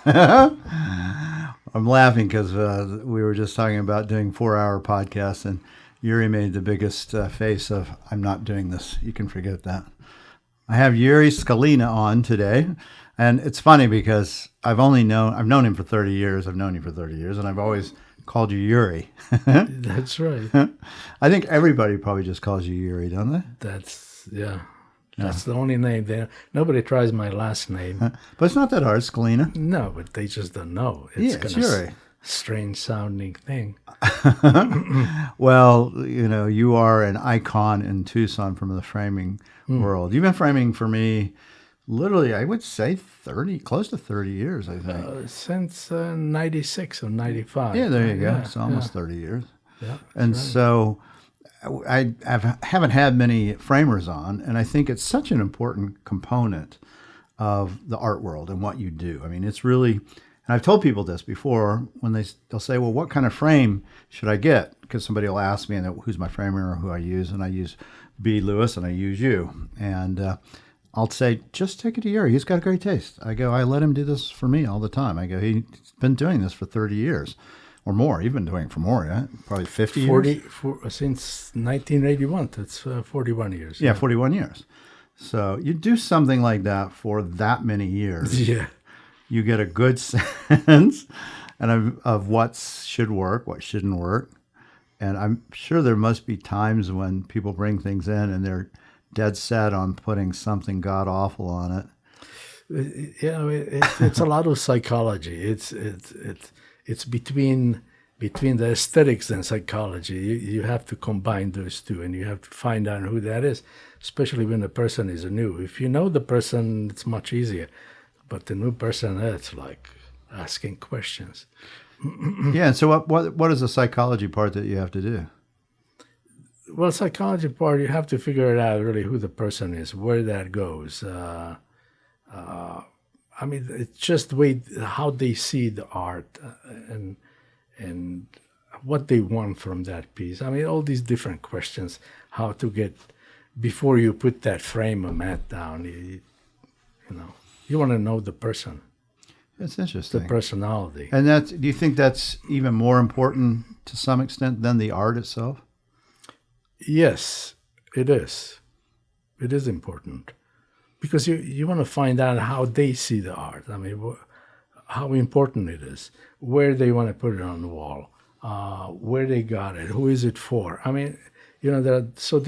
I'm laughing because we were just talking about doing 4-hour podcasts, and Yuri made the biggest face of, I'm not doing this. You can forget that. I have Juraj Skalina on today, and it's funny because I've known him for 30 years. I've known you for 30 years, and I've always called you Yuri. That's right. I think everybody probably just calls you Yuri, don't they? That's the only name there. Nobody tries my last name. But it's not that hard, Skalina. No, but they just don't know. It's Yuri. Strange sounding thing. Well, you are an icon in Tucson from the framing world. You've been framing for me literally, I would say close to 30 years, I think. Since 96 or 95. Yeah, there you go. It's almost 30 years. Yeah, and right. So I haven't had many framers on, and I think it's such an important component of the art world and what you do. I mean, it's really, and I've told people this before, when they'll say, well, what kind of frame should I get? Because somebody will ask me, and who's my framer or who I use, and I use B. Lewis and I use you. And I'll say, just take it to Yuri. He's got a great taste. I let him do this for me all the time. I go, he's been doing this for 30 years or more. You've been doing it for more, yeah? Probably 50 years? Since 1981. That's 41 years. Yeah, 41 years. So you do something like that for that many years. Yeah. You get a good sense of what should work, what shouldn't work. And I'm sure there must be times when people bring things in and they're dead set on putting something god awful on it. It's a lot of psychology. It's between the aesthetics and psychology. You have to combine those two, and you have to find out who that is, especially when the person is new. If you know the person, it's much easier. But the new person, it's like asking questions. Yeah, and so what is the psychology part that you have to do? Well, psychology part, you have to figure it out really who the person is, where that goes. I mean, it's just the way how they see the art and what they want from that piece. I mean, all these different questions, how to get, before you put that frame or mat down, you want to know the person. That's interesting. The personality. And do you think that's even more important to some extent than the art itself? Yes, it is. It is important. Because you want to find out how they see the art. I mean, how important it is, where they want to put it on the wall, where they got it, who is it for. I mean, there are so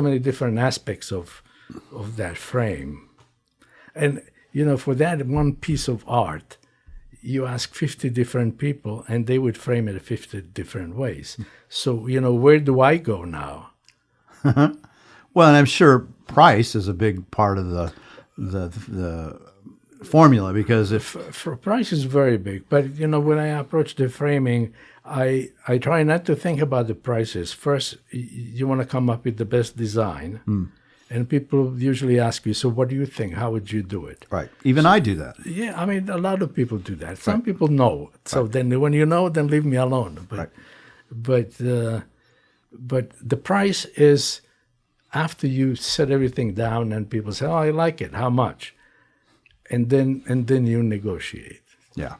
many different aspects of that frame. And, for that one piece of art, you ask 50 different people, and they would frame it 50 different ways. So, where do I go now? Well, and I'm sure price is a big part of the formula, because for price is very big. But when I approach the framing, I try not to think about the prices. First, you want to come up with the best design, and people usually ask you, "So, what do you think? How would you do it?" Right. Even I do that. Yeah, I mean, a lot of people do that. Some people know. So then, when you know, then leave me alone. But the price is, after you set everything down and people say, "Oh, I like it. How much?" And then you negotiate. Yeah.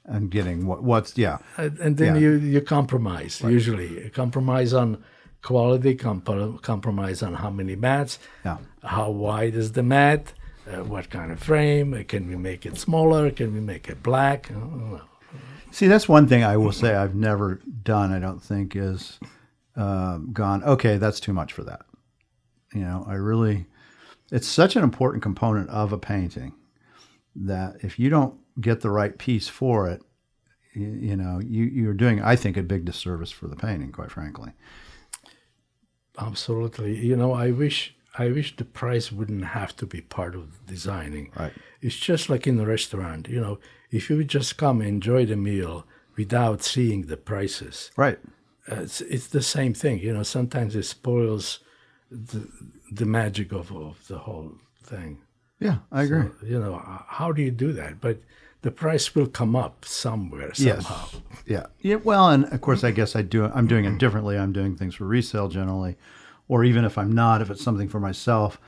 And getting what's And then you compromise. Right. Usually, compromise on quality, compromise on how many mats, how wide is the mat, what kind of frame, can we make it smaller, can we make it black? See, that's one thing I will say I've never done, I don't think, is gone, okay, that's too much for that. It's such an important component of a painting that if you don't get the right piece for it, you're doing, I think, a big disservice for the painting, quite frankly. Absolutely. I wish the price wouldn't have to be part of designing. Right. It's just like in the restaurant. If you would just come enjoy the meal without seeing the prices. Right. It's the same thing. Sometimes it spoils the magic of the whole thing. Yeah, I agree. So, how do you do that? But the price will come up somewhere, somehow. Yes. Yeah. Well, and of course, I guess I'm doing it differently. I'm doing things for resale generally, or even if I'm not, if it's something for myself,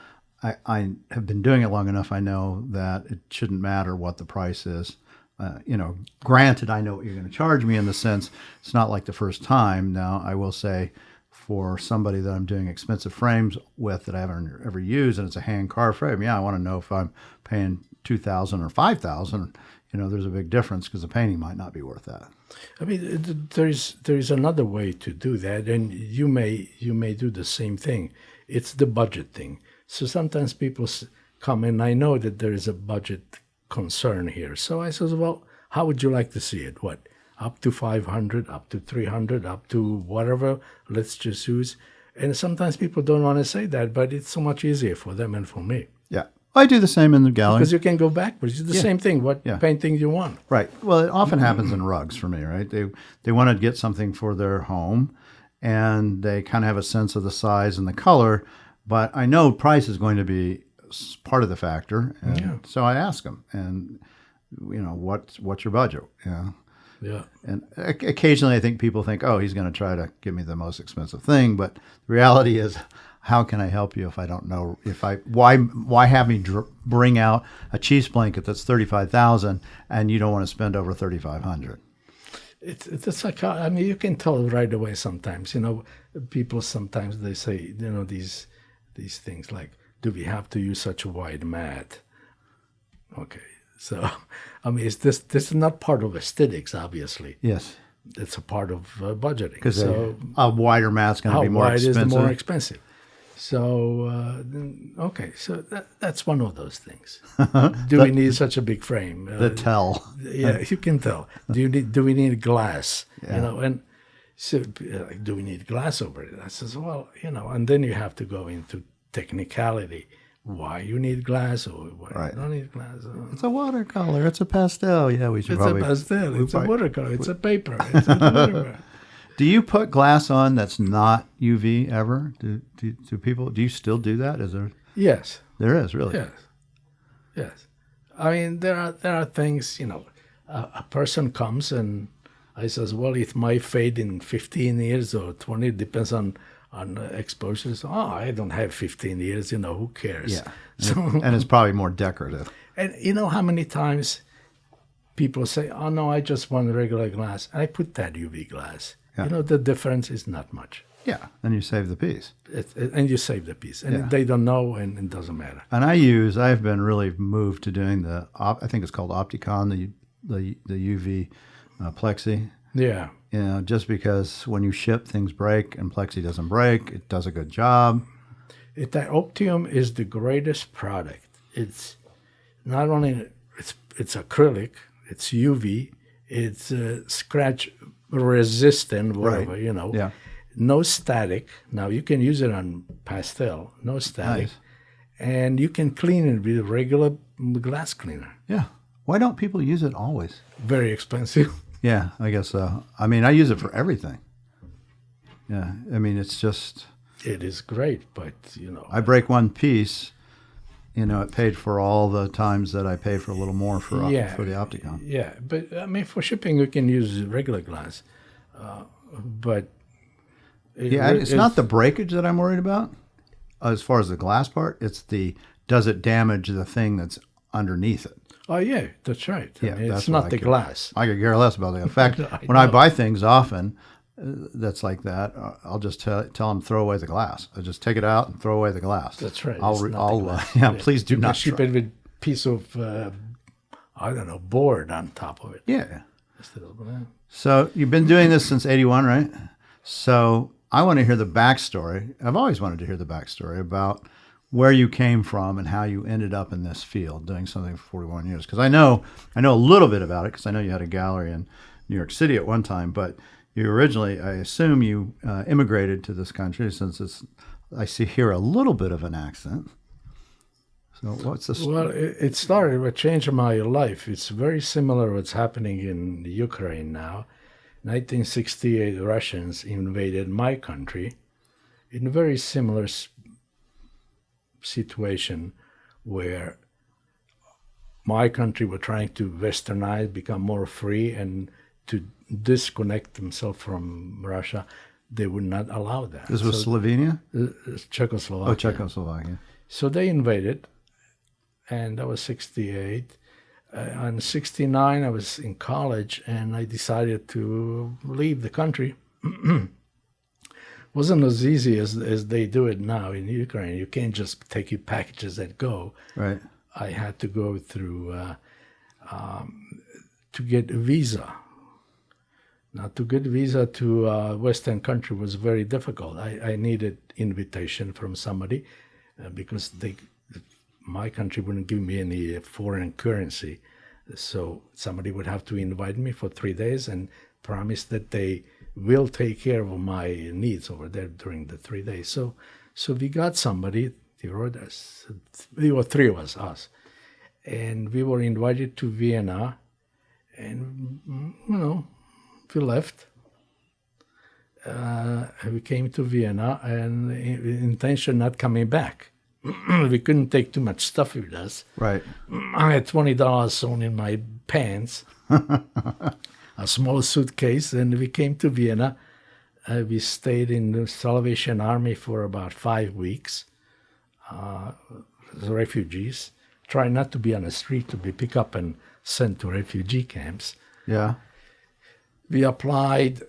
I have been doing it long enough. I know that it shouldn't matter what the price is. Granted, I know what you're going to charge me in the sense it's not like the first time. Now, I will say for somebody that I'm doing expensive frames with that I haven't ever used and it's a hand carved frame, yeah, I want to know if I'm paying $2,000 or $5,000. There's a big difference because the painting might not be worth that. I mean, there is another way to do that, and you may do the same thing. It's the budget thing. So sometimes people come in. I know that there is a budget concern here. So I says, well, how would you like to see it? What, up to 500, up to 300, up to whatever? Let's just use. And sometimes people don't want to say that, but it's so much easier for them and for me. Yeah. I do the same in the gallery. Because you can go backwards. It's the same thing. What painting you want. Right. Well, it often happens in rugs for me, right? They want to get something for their home, and they kind of have a sense of the size and the color, but I know price is going to be part of the factor. And so I ask them, and, what's your budget? Yeah. And occasionally I think people think, oh, he's going to try to give me the most expensive thing. But the reality is, how can I help you if I don't know? Why have me bring out a Chiefs blanket that's $35,000 and you don't want to spend over $3,500? It's like, I mean, you can tell right away sometimes. People sometimes they say, these things like, do we have to use such a wide mat? Okay, so I mean, this is not part of aesthetics, obviously. Yes. It's a part of budgeting. Because a wider mat's going to be more expensive. How wide is the more expensive? So, okay, so that's one of those things. Do we need such a big frame? The tell. Yeah, you can tell. Do we need glass? Yeah. And so, do we need glass over it? I says, well, and then you have to go into technicality. Why you need glass or why you don't need glass? It's a watercolor. It's a pastel. Yeah, we should probably. It's a pastel. It's a watercolor. It's a paper. It's whatever. Do you put glass on that's not UV ever? Do people? Do you still do that? Is there? Yes. There is, really. Yes. I mean, there are things. A person comes and I says, well, it might fade in 15 years or 20. It depends on exposures. Oh, I don't have 15 years. Who cares? Yeah. So, and it's probably more decorative. And how many times people say, oh no, I just want regular glass. I put that UV glass. Yeah. The difference is not much. Yeah, and you save the piece. And you save the piece. And they don't know, and it doesn't matter. And I've been really moved to doing I think it's called Opticon, the UV plexi. Yeah. Just because when you ship, things break, and plexi doesn't break. It does a good job. That Optium is the greatest product. It's not only, it's acrylic, it's UV, it's scratch resistant, whatever, right. Yeah. No static. Now you can use it on pastel, no static. Nice. And you can clean it with a regular glass cleaner. Yeah. Why don't people use it always? Very expensive. Yeah, I guess so. I mean, I use it for everything. Yeah. I mean, it's just. It is great, but, I break one piece, it paid for all the times that I paid for a little more for the Opticon. Yeah, but I mean, for shipping, you can use regular glass. But it's not the breakage that I'm worried about. As far as the glass part, it's does it damage the thing that's underneath it? Oh yeah, that's right. Yeah, it's not the glass. I could care less about the effect. When I buy things often, that's like that. I'll just tell them throw away the glass. I just take it out and throw away the glass. That's right. Please do not ship it with a piece of board on top of it. Yeah. So you've been doing this since '81, right? So I want to hear the backstory. I've always wanted to hear the backstory about where you came from and how you ended up in this field doing something for 41 years. Because I know a little bit about it because I know you had a gallery in New York City at one time, but you originally, I assume you immigrated to this country since I see here a little bit of an accent. So what's this? Well, it started with changing my life. It's very similar to what's happening in Ukraine now. 1968, Russians invaded my country in a very similar situation where my country were trying to westernize, become more free, and to disconnect themselves from Russia. They would not allow that. This was Slovenia? Czechoslovakia. Oh, Czechoslovakia. So they invaded, and that was 68. On 69, I was in college, and I decided to leave the country. Wasn't as easy as they do it now in Ukraine. You can't just take your packages and go. Right. I had to go through to get a visa. Now, to get visa to Western country was very difficult. I needed invitation from somebody because my country wouldn't give me any foreign currency. So somebody would have to invite me for 3 days and promise that they will take care of my needs over there during the 3 days. So we got somebody, there were three of us, and we were invited to Vienna, and, we left. We came to Vienna, and intention not coming back. We couldn't take too much stuff with us. Right. I had $20 sewn in my pants, a small suitcase, and we came to Vienna. We stayed in the Salvation Army for about 5 weeks as refugees. Try not to be on the street, to be picked up and sent to refugee camps. Yeah. We applied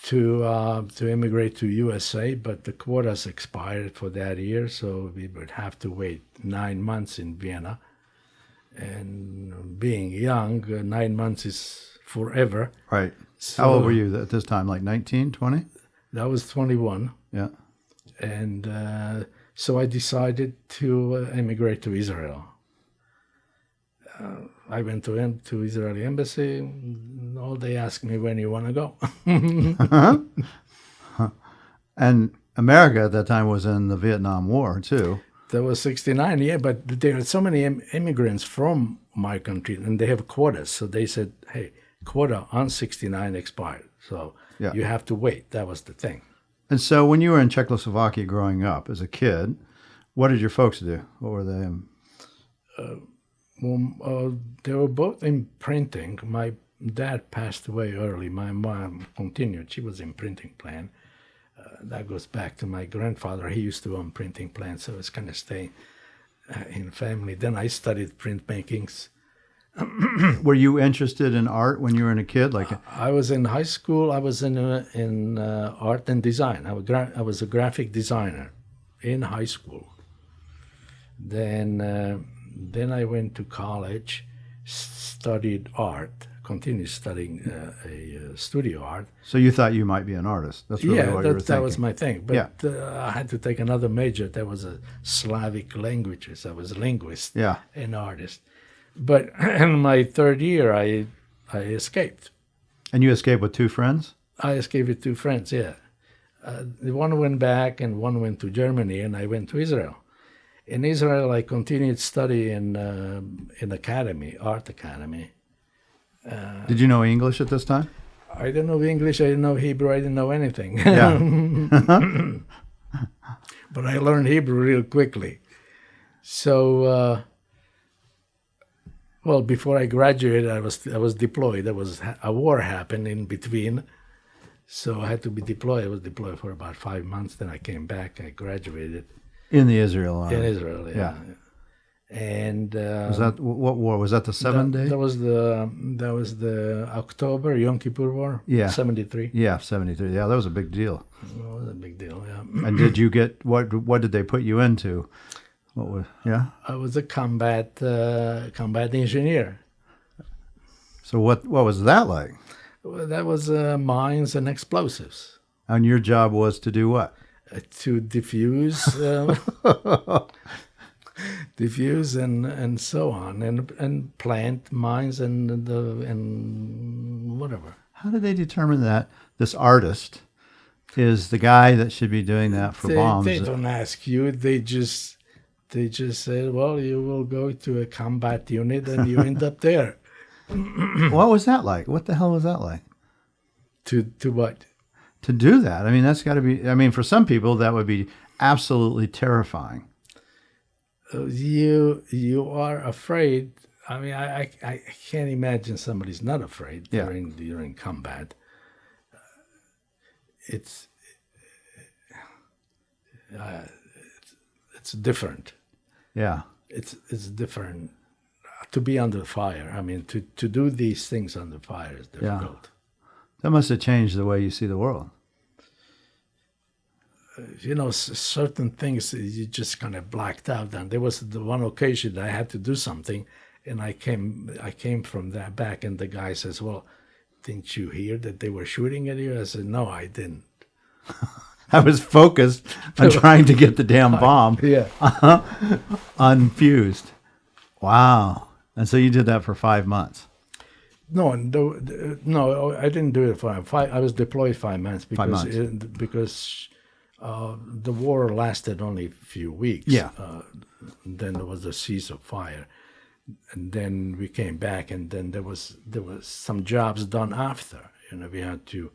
to immigrate to USA, but the quotas expired for that year, so we would have to wait 9 months in Vienna. And being young, 9 months is forever. Right. So How old were you at this time? Like 19, 20? That was 21. Yeah. And so I decided to immigrate to Israel. I went to Israeli embassy. All they asked me, when you want to go. And America at that time was in the Vietnam War, too. That was 69, yeah, but there are so many immigrants from my country, and they have quotas. So they said, hey, quota on 69 expired. So you have to wait. That was the thing. And so when you were in Czechoslovakia growing up as a kid, what did your folks do? What were they? They were both in printing. My dad passed away early. My mom continued. She was in printing plant. That goes back to my grandfather. He used to own printing plants, so it's kind of staying in family. Then I studied printmakings. Were you interested in art when you were a kid? I was in high school. I was in art and design. I was a graphic designer in high school. Then I went to college, studied art, continued studying studio art. So you thought you might be an artist? That's really what you were thinking. That was my thing. But I had to take another major. That was Slavic languages. I was a linguist and artist. But in my third year, I escaped. And you escaped with 2 friends? I escaped with 2 friends, yeah. One went back and one went to Germany, and I went to Israel. In Israel, I continued study in academy, art academy. Did you know English at this time? I didn't know English. I didn't know Hebrew. I didn't know anything. Yeah. But I learned Hebrew real quickly. So, before I graduated, I was deployed. There was a war happened in between, so I had to be deployed. I was deployed for about 5 months. Then I came back. I graduated. In the Israel Army. In Israel, yeah. And was that what war? Was that the 7 day? That was the October Yom Kippur War. Yeah, 73. Yeah, 73. Yeah, that was a big deal. It was a big deal. Yeah. And did you get what? What did they put you into? What was? Yeah. I was a combat engineer. So what was that like? Well, that was mines and explosives. And your job was to do what? To diffuse and so on, and plant mines and whatever. How did they determine that this artist is the guy that should be doing that for bombs? They don't ask you. They just say, well, you will go to a combat unit and you end up there. What was that like? What the hell was that like? To what? To do that. I mean, that's got to be, I mean, for some people, that would be absolutely terrifying. You are afraid. I mean, I can't imagine somebody's not afraid during combat. It's it's different. Yeah. It's different to be under fire. I mean, to do these things under fire is difficult. That must have changed the way you see the world. You know, certain things you just kind of blacked out. And there was the one occasion that I had to do something, and I came from that back, and the guy says, "Well, didn't you hear that they were shooting at you?" I said, "No, I didn't." I was focused on trying to get the damn bomb unfused. Wow. And so you did that for 5 months. No, I didn't do it for 5. I was deployed 5 months because the war lasted only a few weeks. Yeah. Then there was a cease of fire, and then we came back, and then there was some jobs done after. You know, we had to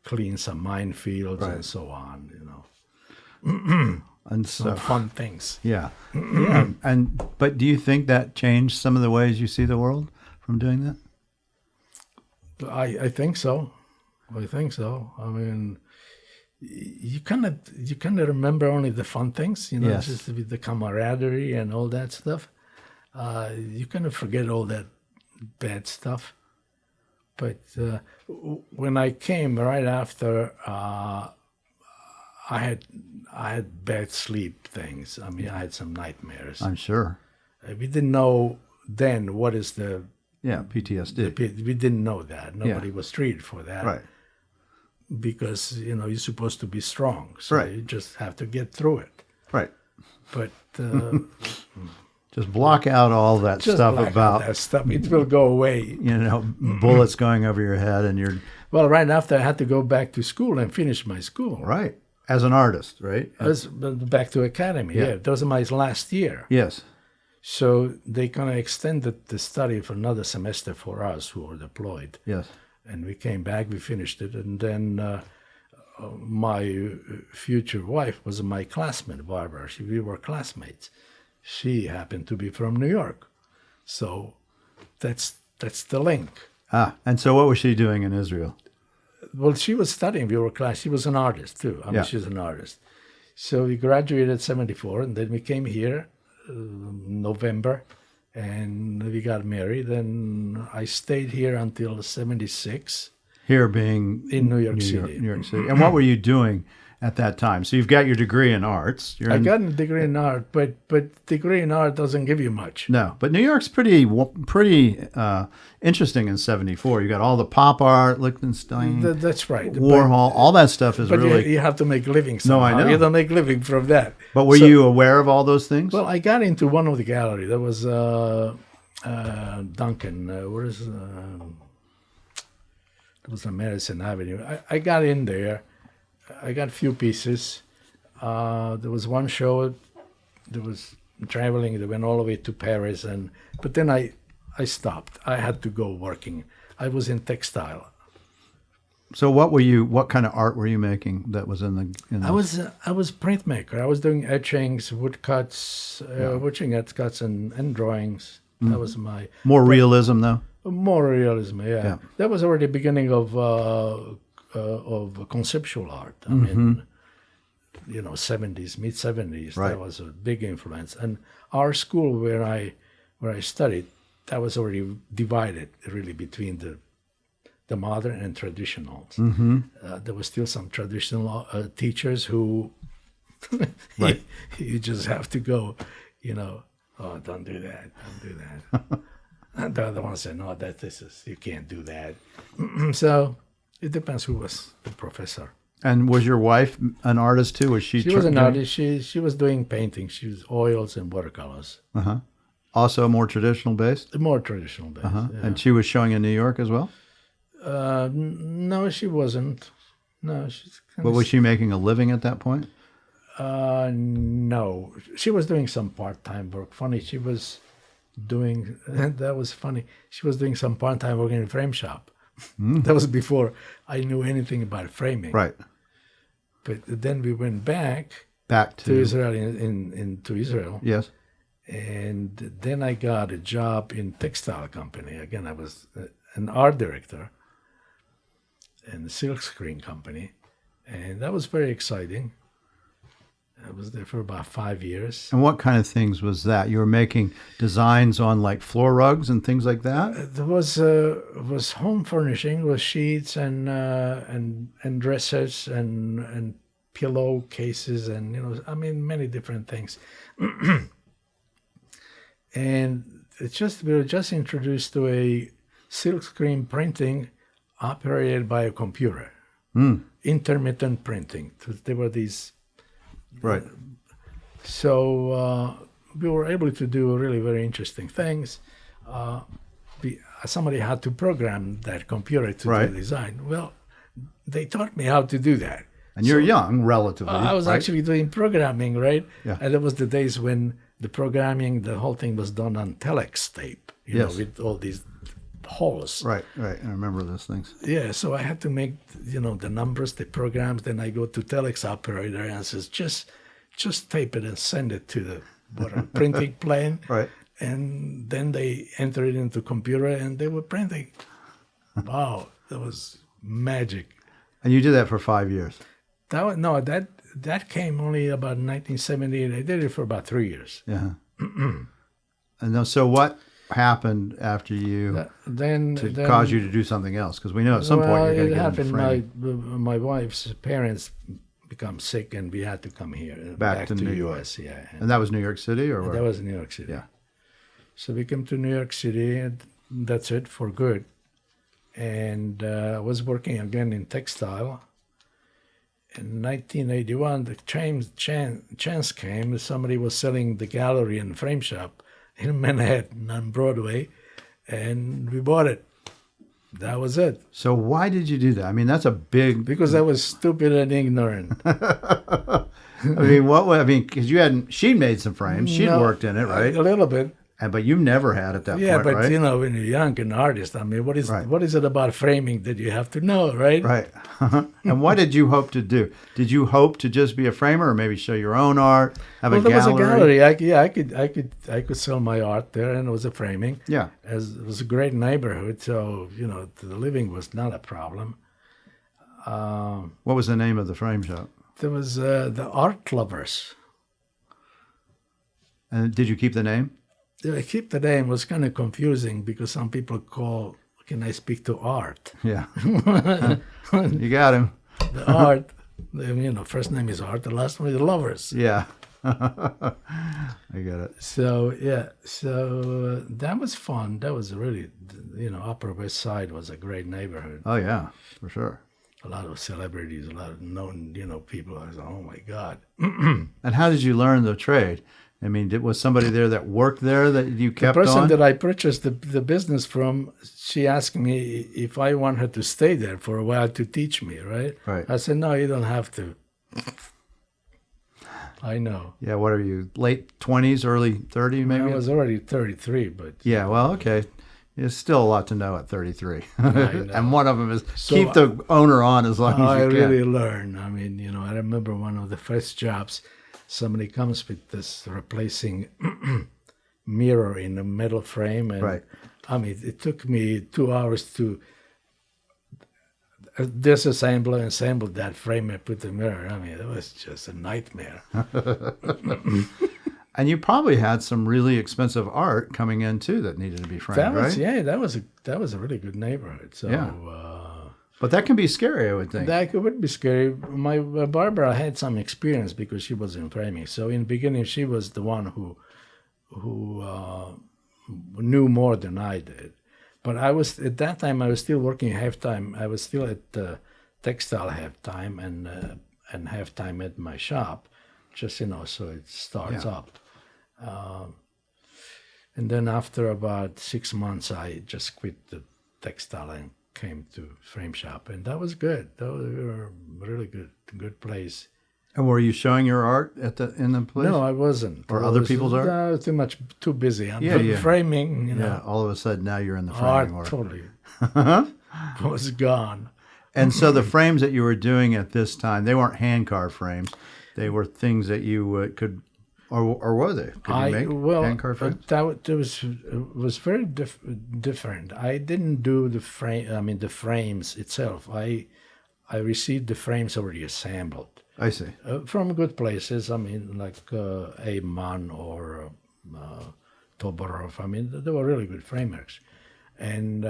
clean some minefields and so on. You know, and so fun things. Yeah. But do you think that changed some of the ways you see the world from doing that? I think so. I think so. I mean, you kind of remember only the fun things, you know, Yes. just with the camaraderie and all that stuff. You kind of forget all that bad stuff. But when I came right after, I had bad sleep things. I mean, I had some nightmares. I'm sure. We didn't know then what is the PTSD. we didn't know that. Nobody was treated for that. Right. Because, you know, you're supposed to be strong. So Right. you just have to get through it. Right. But Just block out all that just stuff black out about, that stuff. It will go away. you know, bullets going over your head and you're Well, right after I had to go back to school and finish my school. right. As an artist, right? I was back to academy. Yeah. That was my last year. Yes. So they kind of extended the study for another semester for us who were deployed. Yes. And we came back, we finished it, and then my future wife was my classmate, Barbara. We were classmates. She happened to be from New York. So that's the link. And so what was she doing in Israel? Well, she was studying. She was an artist, too. I mean, she's an artist. So we graduated 74, and then we came here November, and we got married, and I stayed here until 76. Here being in New York City. New York City. And what were you doing at that time? So you've got your degree in arts. I got a degree in art, but degree in art doesn't give you much. No, but New York's pretty interesting in 74. You got all the pop art, Liechtenstein, That's right. Warhol, all that stuff is But really... you have to make living somehow. I know. You don't make living from that. But were you aware of all those things? Well, I got into one of the gallery. There was Duncan. Where is... it was on Madison Avenue. I got in there. I got a few pieces. There was one show. There was traveling. They went all the way to Paris, but then I stopped. I had to go working. I was in textile. So what kind of art were you making that was in the... I was printmaker. I was doing etchings, woodcuts, cuts and drawings. That was my... More realism, though? More realism, yeah. That was already the beginning of conceptual art. I mean, you know, mid-70s. Right. That was a big influence. And our school where I studied, that was already divided really between the modern and traditionals. There was still some traditional teachers who Right. you just have to go, you know, oh, don't do that. And the other one said, no, you can't do that. So it depends who was the professor. And was your wife an artist too? Was she? She was an artist. She was doing painting. She was oils and watercolors. Also more traditional based? More traditional based. Yeah. And she was showing in New York as well? No, she wasn't. No, she's. But was she making a living at that point? No, she was doing some part-time work. Funny, she was doing. That was funny. She was doing some part-time work in a frame shop. That was before I knew anything about framing. Right. But then we went back to Israel to Israel. Yes. And then I got a job in textile company. Again, I was an art director in the silk screen company, and that was very exciting. I was there for about 5 years. And what kind of things was that? You were making designs on like floor rugs and things like that? There was home furnishing, was sheets and dressers and pillow cases and many different things. And we were just introduced to a silkscreen printing operated by a computer. Intermittent printing. There were these. Right. So we were able to do really very interesting things. Somebody had to program that computer to do design. Well, they taught me how to do that. And you're young, relatively. I was actually doing programming, right? Yeah. And that was the days when the programming, the whole thing was done on telex tape, with all these holes. Right. I remember those things. Yeah, so I had to make, the numbers, the programs. Then I go to telex operator and says, just tape it and send it to the printing plane. Right. And then they enter it into computer and they were printing. Wow, that was magic. And you did that for 5 years? That came only about 1978. I did it for about 3 years. Yeah. And then, so what happened after you then cause you to do something else? Because we know at some point you're going to get into framing. My wife's parents become sick, and we had to come here back to New U.S. York. Yeah, and that was New York City, or where? That was New York City. Yeah. So we came to New York City, and that's it for good. And I was working again in textile. In 1981, the chance came. Somebody was selling the gallery and frame shop in Manhattan on Broadway, and we bought it. That was it. So why did you do that? I mean, that's a big... Because I was stupid and ignorant. Because she'd made some frames. She'd worked in it, right? A little bit. But you never had at that point, Yeah, but right? when you're young and artist, what is it about framing that you have to know, right? Right. And what did you hope to do? Did you hope to just be a framer, or maybe show your own art, have a gallery? There was a gallery. I could sell my art there, and it was a framing. Yeah. It was a great neighborhood, so the living was not a problem. What was the name of the frame shop? There was the Art Lovers. And did you keep the name? I keep the name. It was kind of confusing because some people call, can I speak to Art? Yeah. You got him. The Art, first name is Art, the last one is Lovers. Yeah. I get it. So, yeah. So that was fun. That was really, Upper West Side was a great neighborhood. Oh, yeah, for sure. A lot of celebrities, a lot of known, people. I was like, oh, my God. And how did you learn the trade? I mean, was somebody there that worked there that you kept on? The person that I purchased the business from, she asked me if I want her to stay there for a while to teach me, right? Right. I said, no, you don't have to. I know. Yeah, what are you, late 20s, early 30s maybe? I was already 33, but... Yeah, well, okay. There's still a lot to know at 33. I know. And one of them is keep the owner on as long as you can. I really learned. I mean, I remember one of the first jobs, somebody comes with this replacing mirror in a metal frame. And right. I mean, it took me 2 hours to disassemble and assemble that frame and put the mirror. I mean, it was just a nightmare. And you probably had some really expensive art coming in too that needed to be framed, right? Yeah, that was a really good neighborhood. So, yeah. But that can be scary, I would think. That would be scary. My Barbara had some experience because she was in framing. So in the beginning, she was the one who knew more than I did. But at that time I was still working half-time. I was still at textile half-time and half-time at my shop, just so it starts up. And then after about 6 months, I just quit the textile and came to frame shop, and that was good. That was a really good place. And were you showing your art in the place? No, I wasn't. Or other people's art? No, too busy. I'm Yeah. framing. Yeah. All of a sudden, now you're in the framing art. Totally Was gone. And so the frames that you were doing at this time, they weren't hand carved frames. They were things that you could, or were they? Could you make hand carved frames? That was very different. I didn't do the frame. I mean, the frames itself. I received the frames already assembled. I see. From good places. I mean, like Mann or Toborov. I mean, they were really good framers. And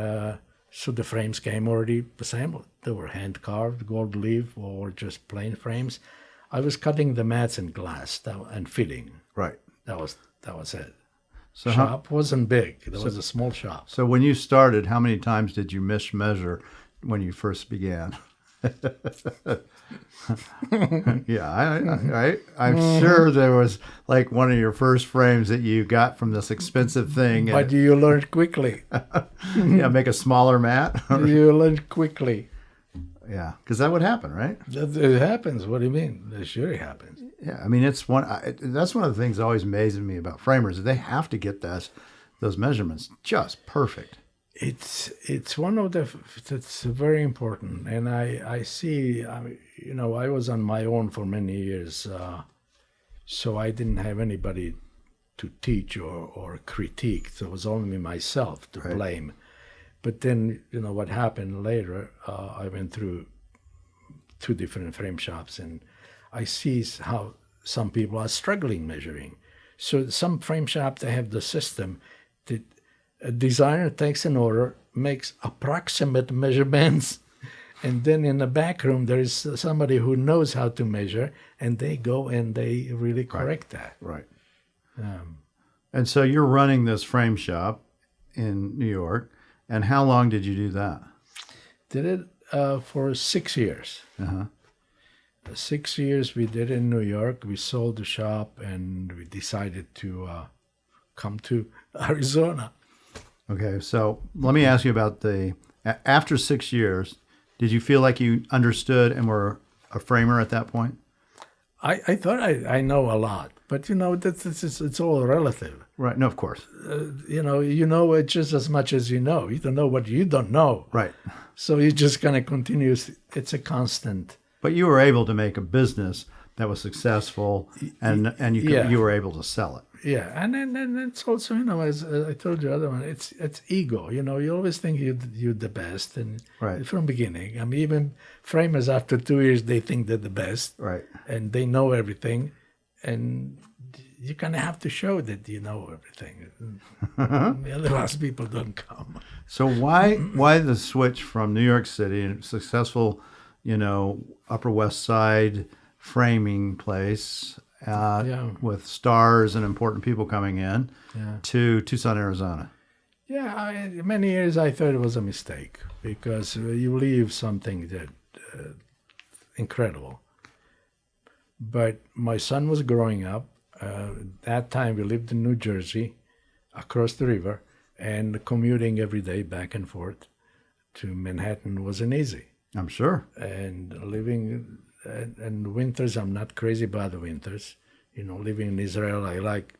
so the frames came already assembled. They were hand carved, gold leaf, or just plain frames. I was cutting the mats in glass and fitting. Right. That was it. So Shop wasn't big. It was a small shop. So when you started, how many times did you mismeasure when you first began? Yeah, I'm sure there was like one of your first frames that you got from this expensive thing. But you learned quickly. Yeah, make a smaller mat. You learned quickly. Yeah, because that would happen, right? It happens. What do you mean? It sure happens. Yeah, I mean, that's one of the things that always amazes me about framers. Is they have to get those measurements just perfect. It's one of that's very important, and I see. I was on my own for many years, so I didn't have anybody to teach or critique. So it was only myself to blame. But then what happened later. I went through 2 different frame shops, and I see how some people are struggling measuring. So some frame shop, they have the system that a designer takes an order, makes approximate measurements, and then in the back room there is somebody who knows how to measure, and they go and they really correct that. Right. And so you're running this frame shop in New York, and how long did you do that? Did it for 6 years. 6 years we did in New York. We sold the shop, and we decided to come to Arizona. Okay, so let me ask you about after 6 years, did you feel like you understood and were a framer at that point? I thought I know a lot, but it's all relative. Right, no, of course. You know it just as much as you know. You don't know what you don't know. Right. So you're just going to continue. It's a constant. But you were able to make a business that was successful, and you were able to sell it. Yeah, and then it's also, as I told you, other one, it's ego. You always think you're the best, and from beginning. I mean, even framers after 2 years, they think they're the best, right? And they know everything, and you kind of have to show that you know everything. Otherwise, people don't come. So why the switch from New York City, a successful, Upper West Side framing place? With stars and important people coming in, to Tucson, Arizona. Yeah, many years I thought it was a mistake, because you leave something that incredible. But my son was growing up. That time we lived in New Jersey, across the river, and commuting every day back and forth to Manhattan wasn't easy. I'm sure. And living... And winters, I'm not crazy about the winters. Living in Israel, I like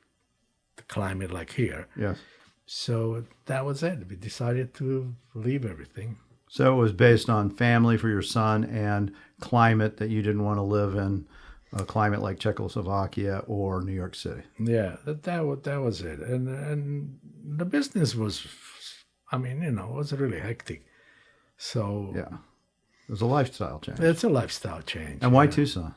the climate like here. Yes. So that was it. We decided to leave everything. So it was based on family for your son and climate, that you didn't want to live in a climate like Czechoslovakia or New York City. Yeah, that was it. And the business was, it was really hectic. So... Yeah. It was a lifestyle change. It's a lifestyle change. And why Tucson?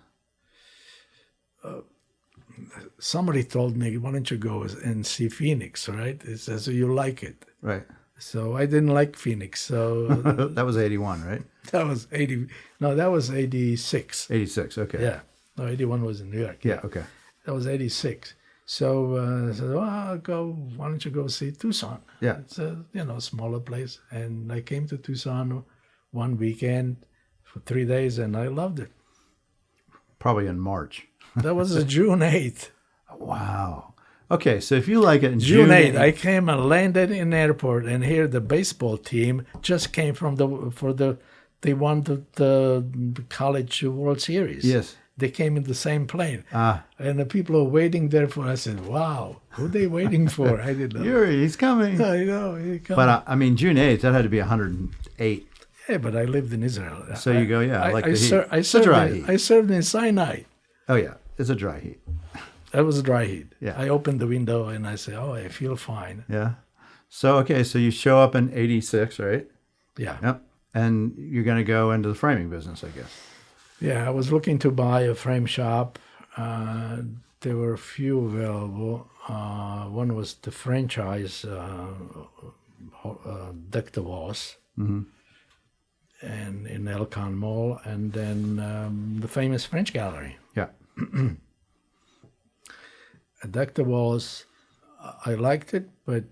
Somebody told me, why don't you go and see Phoenix, right? It says, you like it. Right. So I didn't like Phoenix. So that was 81, right? That was 80. No, that was 86. 86, okay. Yeah. No, 81 was in New York. Yeah, okay. That was 86. So I said, why don't you go see Tucson? Yeah. It's a, smaller place. And I came to Tucson one weekend for 3 days, and I loved it. Probably in March. That was June 8th. Wow. Okay, so if you like it in June 8th, I came and landed in the airport, and here the baseball team just came they won the college World Series. Yes. They came in the same plane. And the people are waiting there for us. I said, wow, who are they waiting for? I didn't know. Yuri, he's coming. I know, he's coming. But June 8th, that had to be 108. Yeah, but I lived in Israel. So you go, the heat. It's a dry heat. I served in Sinai. Oh, yeah. It's a dry heat. That was a dry heat. Yeah. I opened the window and I said, I feel fine. Yeah. So, okay, so you show up in 86, right? Yeah. Yep. And you're going to go into the framing business, I guess. Yeah, I was looking to buy a frame shop. There were a few available. One was the franchise Deck the Walls, and in Elkan Mall, and then the famous French Gallery. Yeah. Deck the Walls, I liked it, but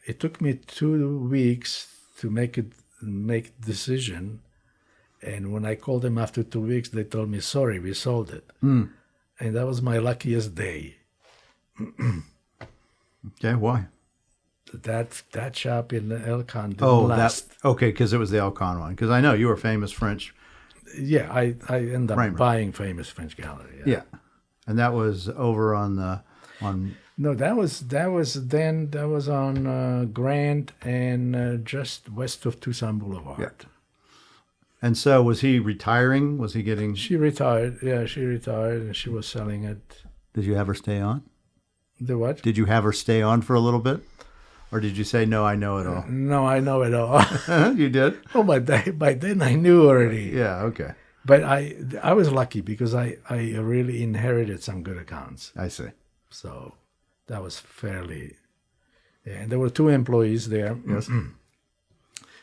it took me 2 weeks to make the decision. And when I called them after 2 weeks, they told me, sorry, we sold it. And that was my luckiest day. Okay, why? That shop in Elkan didn't last. Okay, because it was the Elkan one. Because I know you were famous French. Yeah, I ended up Framer. buying famous French Gallery. Yeah. And that was over on No, that was on Grant and just west of Tucson Boulevard. Yeah. And so was he retiring? Was he getting... She retired. Yeah, she retired, and she was selling it. Did you have her stay on? The what? Did you have her stay on for a little bit? Or did you say, no, I know it all? No, I know it all. You did? Oh, by then I knew already. Yeah, okay. But I was lucky because I really inherited some good accounts. I see. So that was fairly... Yeah, and there were 2 employees there. Yes.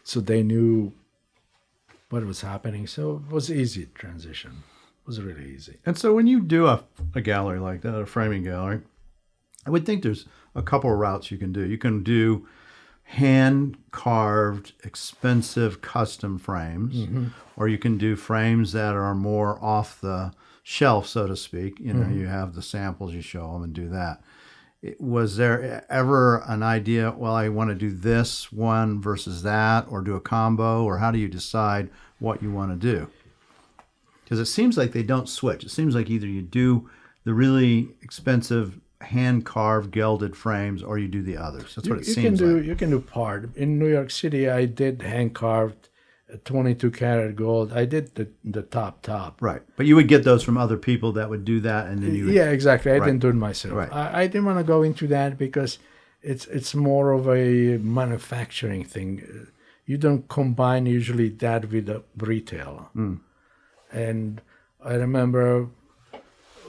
So they knew what was happening. So it was easy transition. It was really easy. And so when you do a gallery like that, a framing gallery, I would think there's a couple of routes you can do. You can do hand-carved, expensive custom frames, or you can do frames that are more off the shelf, so to speak. You know, you have the samples, you show them and do that. Was there ever an idea, well, I want to do this one versus that, or do a combo, or how do you decide what you want to do? Because it seems like they don't switch. It seems like either you do the really expensive hand-carved gelded frames or you do the others. That's what it seems like. You can do part. In New York City, I did hand-carved 22 karat gold. I did the top. Right. But you would get those from other people that would do that, and then you would... Yeah, exactly. I Right. didn't do it myself. Right. I didn't want to go into that because it's more of a manufacturing thing. You don't combine usually that with the retail. And I remember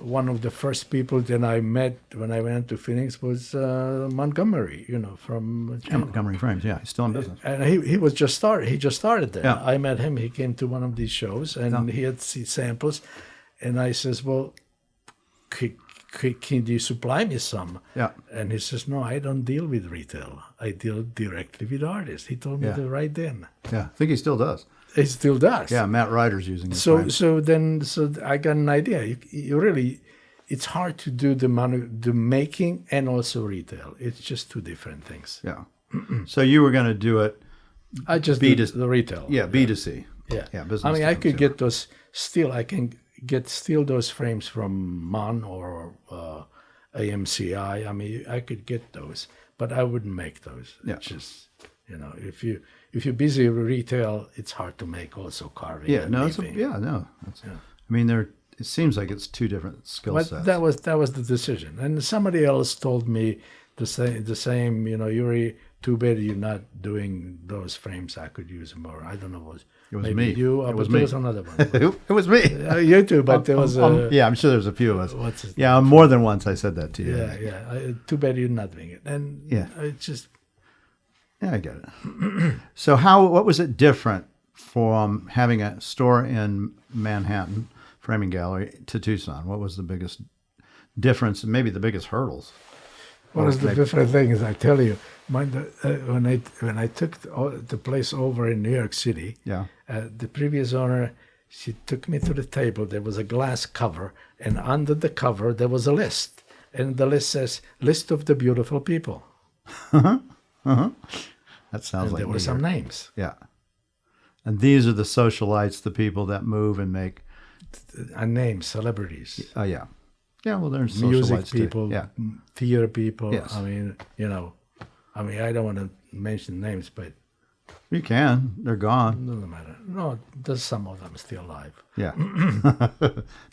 one of the first people that I met when I went to Phoenix was Montgomery, from China. Montgomery Frames, yeah. He's still in business. And he was just started. He just started there. Yeah. I met him. He came to one of these shows, and he had samples. And I says, "Well, can you supply me some?" Yeah. And he says, "No, I don't deal with retail. I deal directly with artists." He told me Yeah. that right then. Yeah. I think he still does. He still does. Yeah, Matt Ryder's using his So frames. so I got an idea. You really, it's hard to do the making and also retail. It's just 2 different things. Yeah. So you were going to do it... I just B do to- the retail. Yeah, B2C. Yeah. Yeah, business I mean, to I could consumer. get those still. I can get still those frames from MAN or AMCI. I mean, I could get those, but I wouldn't make those. Yeah. It's just, if you're busy with retail, it's hard to make also carving. Yeah, and no, weaving. I mean, it seems like it's 2 different skill But sets. that was the decision. And somebody else told me the same. Yuri, too bad you're not doing those frames. I could use more. I don't know. It was maybe me. you. It was but there me. was another one. It was me. You too, but there was yeah, I'm sure there's a few of us. what's his Yeah, more than once I said that to you. Yeah. Too bad you're not doing it. And Yeah. it's just Yeah, I get it. So what was it different from having a store in Manhattan, Framing Gallery, to Tucson? What was the biggest difference and maybe the biggest hurdles? one of the different things. I tell you, when I took the place over in New York City, Yeah. the previous owner, she took me to the table. There was a glass cover, and under the cover there was a list, and the list says "List of the beautiful people." That sounds And like there were New some York. names. Yeah. And these are the socialites, the people that move and make. Names, celebrities, Oh, yeah. Yeah, well, there's music socialites too. people, Yeah. theater people. Yes. I mean, I don't want to mention names, but You can. They're gone. it doesn't matter. No, there's some of them still alive. Yeah.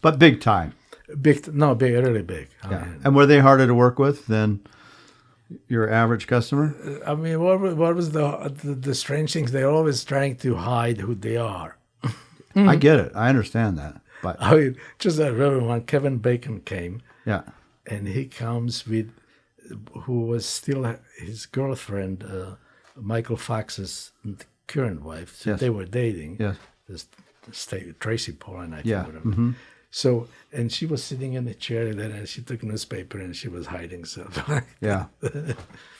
But big time. Big, really big. I Yeah. mean, And were they harder to work with than your average customer? what was the strange things? They're always trying to hide who they are. I get it. I understand that. But I mean, just I remember when Kevin Bacon came, yeah, and he comes with who was still his girlfriend, Michael Fox's current wife. So Yes. they were dating. yes, Tracy Paul and I yeah. think. Mm-hmm. So, and she was sitting in a chair there, and she took a newspaper and she was hiding stuff. Yeah.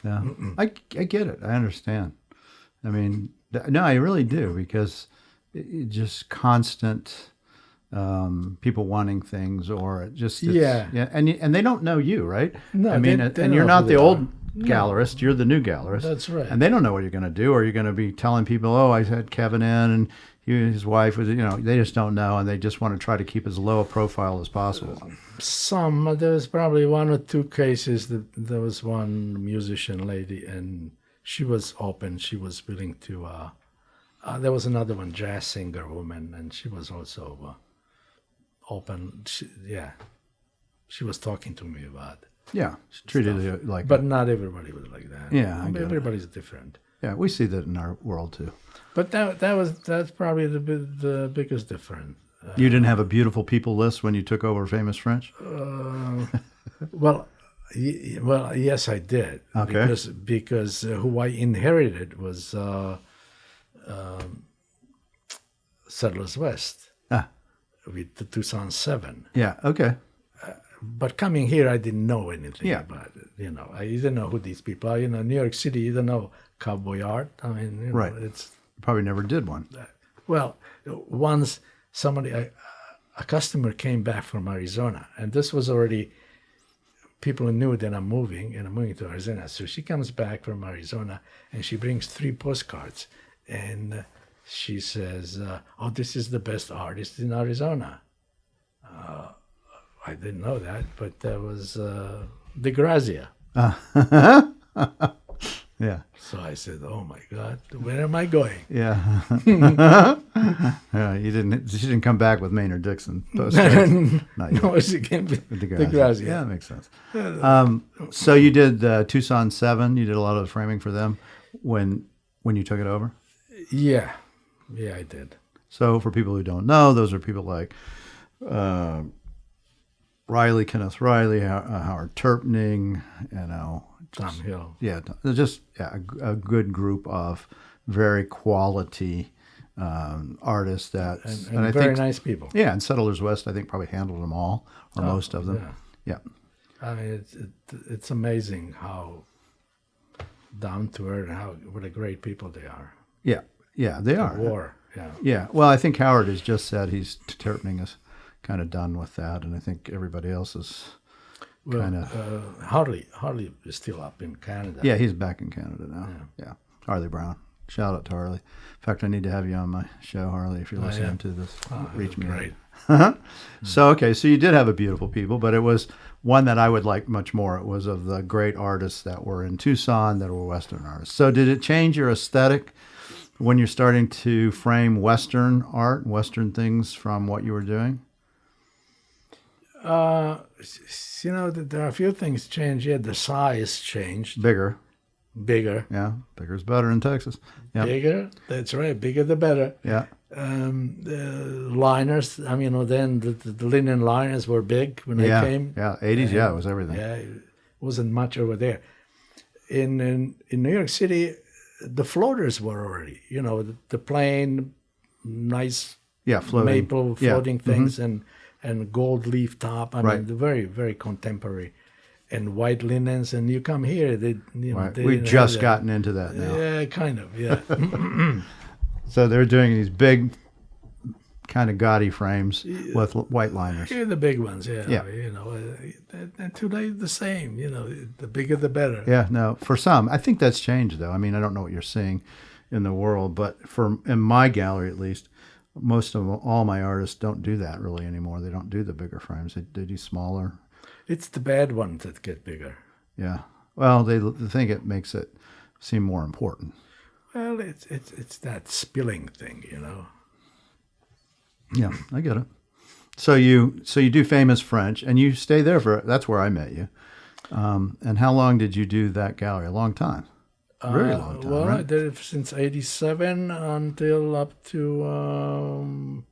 Yeah. I get it. I understand. I mean, no, I really do, because it just constant people wanting things, or it just Yeah. and they don't know you, right? No, I mean, they and don't you're know not who the they old are. gallerist, you're the new gallerist. That's right. And they don't know what you're going to do, or you're going to be telling people, oh, I had Kevin in, and his wife was, they just don't know, and they just want to try to keep as low a profile as possible. There's probably one or two cases that there was one musician lady, and she was open. She was willing to. There was another one, jazz singer woman, and she was also open. She was talking to me about it. Yeah, she treated it like. But not everybody was like that. Yeah, I get it. Everybody's different. Yeah, we see that in our world too. But that's probably the biggest difference. You didn't have a beautiful people list when you took over Famous French? Well, yes, I did. Okay. Because who I inherited was Settlers West Ah, with the Tucson 7. yeah, okay. But coming here, I didn't know anything Yeah. about it. I didn't know who these people are. New York City, you don't know cowboy art. I mean, Right. it's You probably never did one. well. Once a customer came back from Arizona, and this was already people knew that I'm moving to Arizona. So she comes back from Arizona, and she brings 3 postcards, and she says, "Oh, this is the best artist in Arizona." I didn't know that, but that was DeGrazia. Yeah, So I said, "Oh my God, where am I going?" yeah. Yeah, she didn't come back with Maynard Dixon postcards. Not yet. No, she came with DeGrazia. Yeah, that makes sense. So you did Tucson 7. You did a lot of the framing for them when you took it over? Yeah, I did. So for people who don't know, those are people like Kenneth Riley, Howard Turpning, Tom Hill. Yeah, they're just a good group of very quality artists that And I very think, nice people. Yeah, and Settlers West, I think, probably handled them all, or most of them. Yeah. I mean, it's amazing how down to earth, what a great people they are. Yeah, they are. War, yeah. Yeah, well, I think Howard has just said Turpning is kind of done with that, and I think everybody else is kind of. Harley is still up in Canada. Yeah, he's back in Canada now. Yeah. Harley Brown. Shout out to Harley. In fact, I need to have you on my show, Harley, if you're listening to this. Reach me. Great. So, okay, so you did have a beautiful people, but it was one that I would like much more. It was of the great artists that were in Tucson that were Western artists. So did it change your aesthetic when you're starting to frame Western art, Western things from what you were doing? There are a few things changed. Yeah, the size changed. Bigger. Bigger. Yeah, bigger's better in Texas. Yeah. Bigger. That's right. Bigger the better. Yeah. The liners. I mean, then the linen liners were big when I came. Yeah, 80s. Yeah, it was everything. Yeah, it wasn't much over there. In New York City, the floaters were already. The plain, nice. Yeah, floating. Maple floating things and gold leaf top. I Right. mean, very, very contemporary. And white linens. And you come here, Right. they We've didn't just have that. gotten into that now. Yeah, kind of, yeah. So they're doing these big, kind of gaudy frames with white liners. Here are the big ones, yeah. Yeah. And today the same, the bigger the better. Yeah, no, for some. I think that's changed, though. I mean, I don't know what you're seeing in the world, but in my gallery, at least, all my artists don't do that really anymore. They don't do the bigger frames. They do smaller. It's the bad ones that get bigger. Yeah. Well, they think it makes it seem more important. Well, it's that spilling thing, Yeah, I get it. So you do Famous French, and you stay there that's where I met you. And how long did you do that gallery? A long time. Very long time, Well, right? I did it since '87 until up to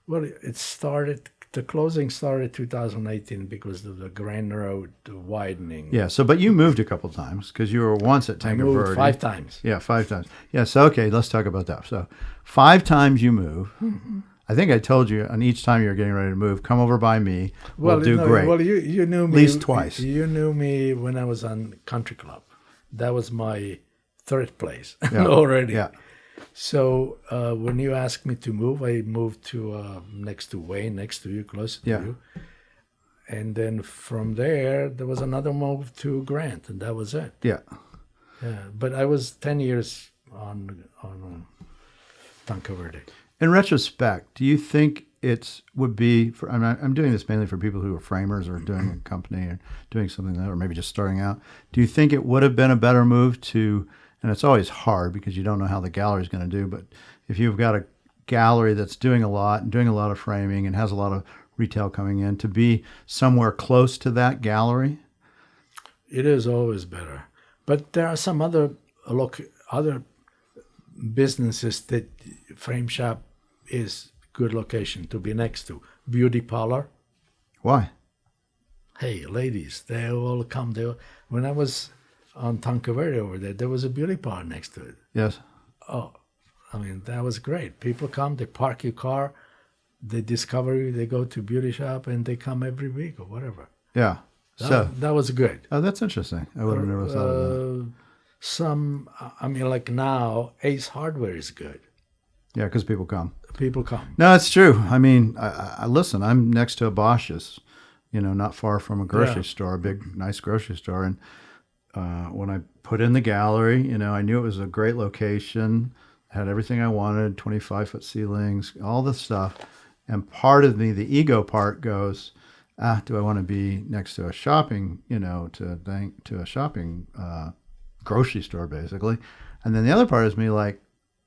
Well, it started. The closing started 2018 because of the Grand Road widening. Yeah. So, but you moved a couple times because you were once at I Tanque moved Verde. 5 times. Yeah, 5 times. Yeah. So, okay, let's talk about that. So, 5 times you move. I think I told you on each time you were getting ready to move, come over by me. We'll do great. Well, you knew me At least twice. You knew me when I was on Country Club. That was my 3rd place Yeah. already. Yeah. So when you asked me to move, I moved to next to Wayne, next to you, close to Yeah. you. And then from there was another move to Grant, and that was it. Yeah. Yeah, but I was 10 years on Tanque Verde. In retrospect, do you think would be for? I'm doing this mainly for people who are framers or doing a company or doing something like that, or maybe just starting out. Do you think it would have been a better move to? And it's always hard because you don't know how the gallery is going to do. But if you've got a gallery that's doing a lot and doing a lot of framing and has a lot of retail coming in, to be somewhere close to that gallery, it is always better. But there are some other businesses that frame shop is good location to be next to. Beauty parlor. why? Hey, ladies, they all come there. When I was on Tanque Verde over there was a beauty parlor next to it. Yes. Oh, I mean, that was great. People come, they park your car, they discover you, they go to beauty shop, and they come every week or whatever. Yeah. That was good. Oh, that's interesting. I would have never thought of that. Like now, Ace Hardware is good. Yeah, because people come. People come. No, it's true. I mean, I listen. I'm next to a Bosch's, not far from a grocery store, a big, nice grocery store, and when I put in the gallery, I knew it was a great location, had everything I wanted, 25-foot ceilings, all this stuff. And part of me, the ego part goes, do I want to be next to a shopping, to a shopping grocery store, basically. And then the other part is me like,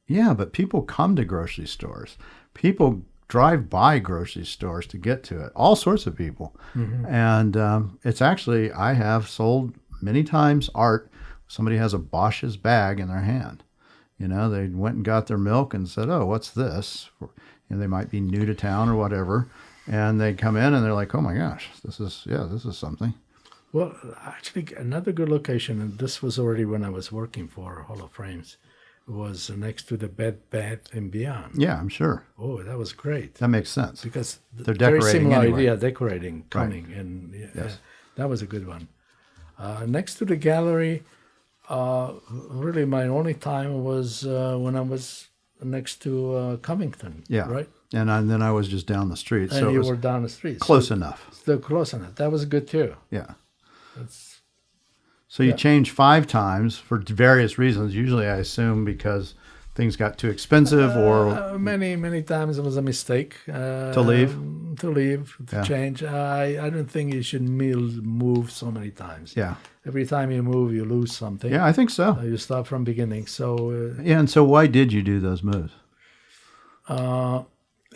yeah, but people come to grocery stores. People drive by grocery stores to get to it, all sorts of people. Mm-hmm. And it's actually, I have sold many times art. Somebody has a Bosch's bag in their hand. They went and got their milk and said, oh, what's this? They might be new to town or whatever. And they come in and they're like, oh my gosh, this is something. Well, actually, another good location, and this was already when I was working for Hall of Frames, was next to the Bed Bath & Beyond. Yeah, I'm sure. Oh, that was great. That makes sense. Because they're decorating very similar anyway. idea, decorating, coming. Right. And Yes. that was a good one. Next to the gallery, really my only time was when I was next to Covington. Yeah. Right? And then I was just down the street. And so you it was were down the street. close enough. Still close enough. That was good too. Yeah. That's, So you changed 5 times for various reasons. Usually I assume because things got too expensive or many times it was a mistake. to leave? To change. I don't think you should move so many times. Yeah. Every time you move, you lose something. Yeah, I think so. You start from beginning. So Yeah, and so why did you do those moves?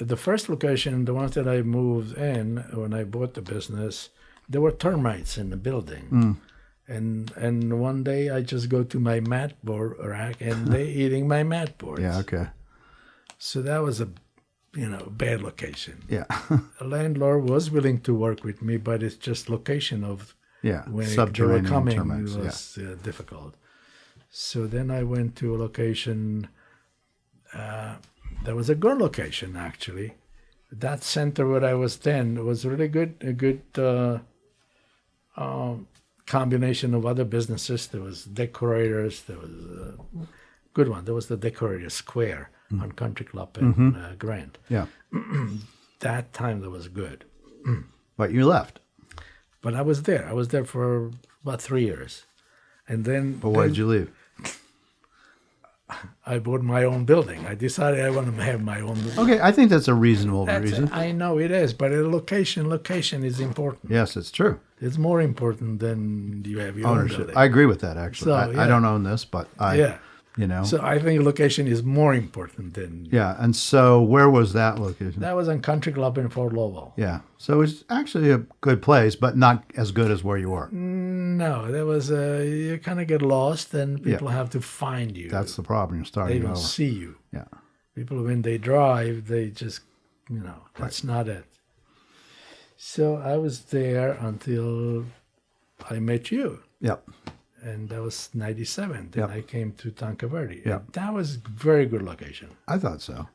the first location, the ones that I moved in when I bought the business, there were termites in the building. And one day I just go to my mat board rack and they eating my mat boards. Yeah, okay. So that was a bad location. Yeah. The landlord was willing to work with me, but it's just location of Yeah, when they were subterranean coming termites. was difficult. So then I went to a location. There was a good location actually. That center where I was then was really good. A good combination of other businesses. There was decorators. There was a good one. There was the Decorator Square on Country Club in Grant. Yeah. That time that was good. But you left. But I was there. I was there for about 3 years. And then... But why did you leave? I bought my own building. I decided I want to have my own building. Okay, I think that's a reasonable reason. I know it is, but the location is important. Yes, it's true. It's more important than you have your own Ownership. building. I agree with that, actually. So, I don't own this, but So I think location is more important than... Yeah, and so where was that location? That was on Country Club in Fort Lowell. Yeah, so it's actually a good place, but not as good as where you were. No, there was you kind of get lost and people have to find you. That's the problem. You're starting They don't over. see you. Yeah. People, when they drive, they just that's not it. So I was there until I met you. Yep. And that was 97. Then Yep. I came to Tancaverdi. Yep. That was a very good location. I thought so.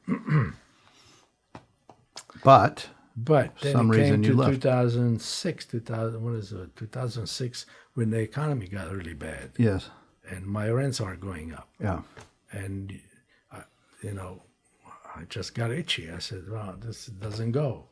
But then some it reason came you to left. 2006, when the economy got really bad. Yes. And my rents are going up. Yeah. And, I just got itchy. I said, well, this doesn't go.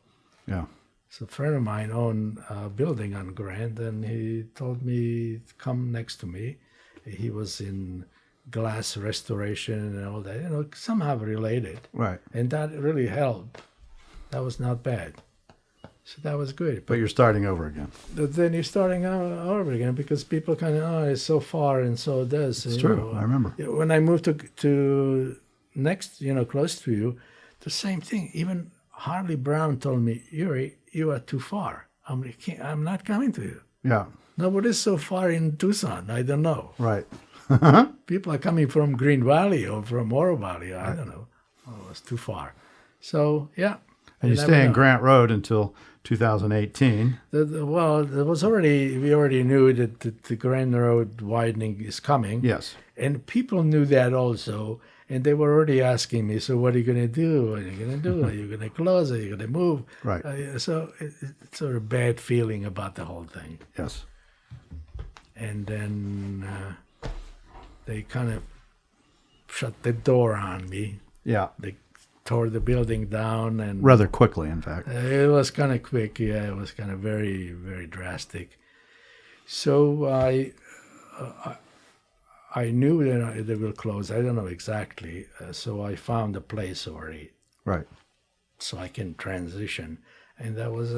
Yeah. So a friend of mine owned a building on Grand, and he told me to come next to me. He was in glass restoration and all that, somehow related. Right. And that really helped. That was not bad. So that was good. But you're starting over again. But then you're starting over again because people kind of, it's so far and so this. It's true. I remember. When I moved to next, close to you, the same thing. Even Harley Brown told me, Yuri, you are too far. I'm not coming to you. Yeah. Nobody's so far in Tucson. I don't know. Right. People are coming from Green Valley or from Oro Valley. I don't know. Oh, it's too far. So, yeah. And you stay in Grant Road until 2018. Well, we already knew that the Grant Road widening is coming. Yes. And people knew that also. And they were already asking me, so what are you going to do? What are you going to do? Are you going to close? Are you going to move? Right. So it's sort of bad feeling about the whole thing. Yes. And then they kind of shut the door on me. Yeah. They tore the building down. And Rather quickly, in fact. it was kind of quick. Yeah, it was kind of very, very drastic. So I knew that they will close. I don't know exactly. So I found a place already. Right. So I can transition. And that was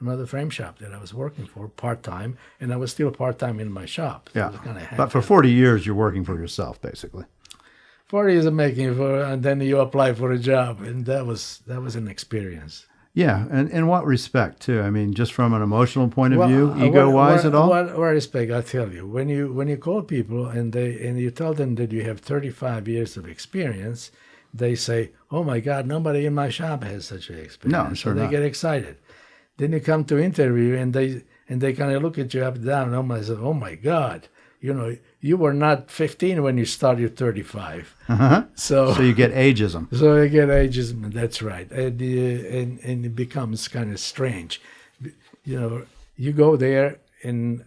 another frame shop that I was working for part-time. And I was still part-time in my shop. So Yeah. it was kind of But for 40 years, you're working for yourself, basically. 40 years of making for, and then you apply for a job. And that was an experience. Yeah, and in what respect too? I mean, just from an emotional point of view, ego-wise at all? What respect? I tell you, when you call people and you tell them that you have 35 years of experience, they say, "Oh my God, nobody in my shop has such an experience." No, sure so they not. get excited. Then you come to interview and they kind of look at you up and down. And say, "Oh my God, you were not 15 when you started 35." Uh-huh. So you get ageism. So you get ageism. That's right, and it becomes kind of strange. You go there and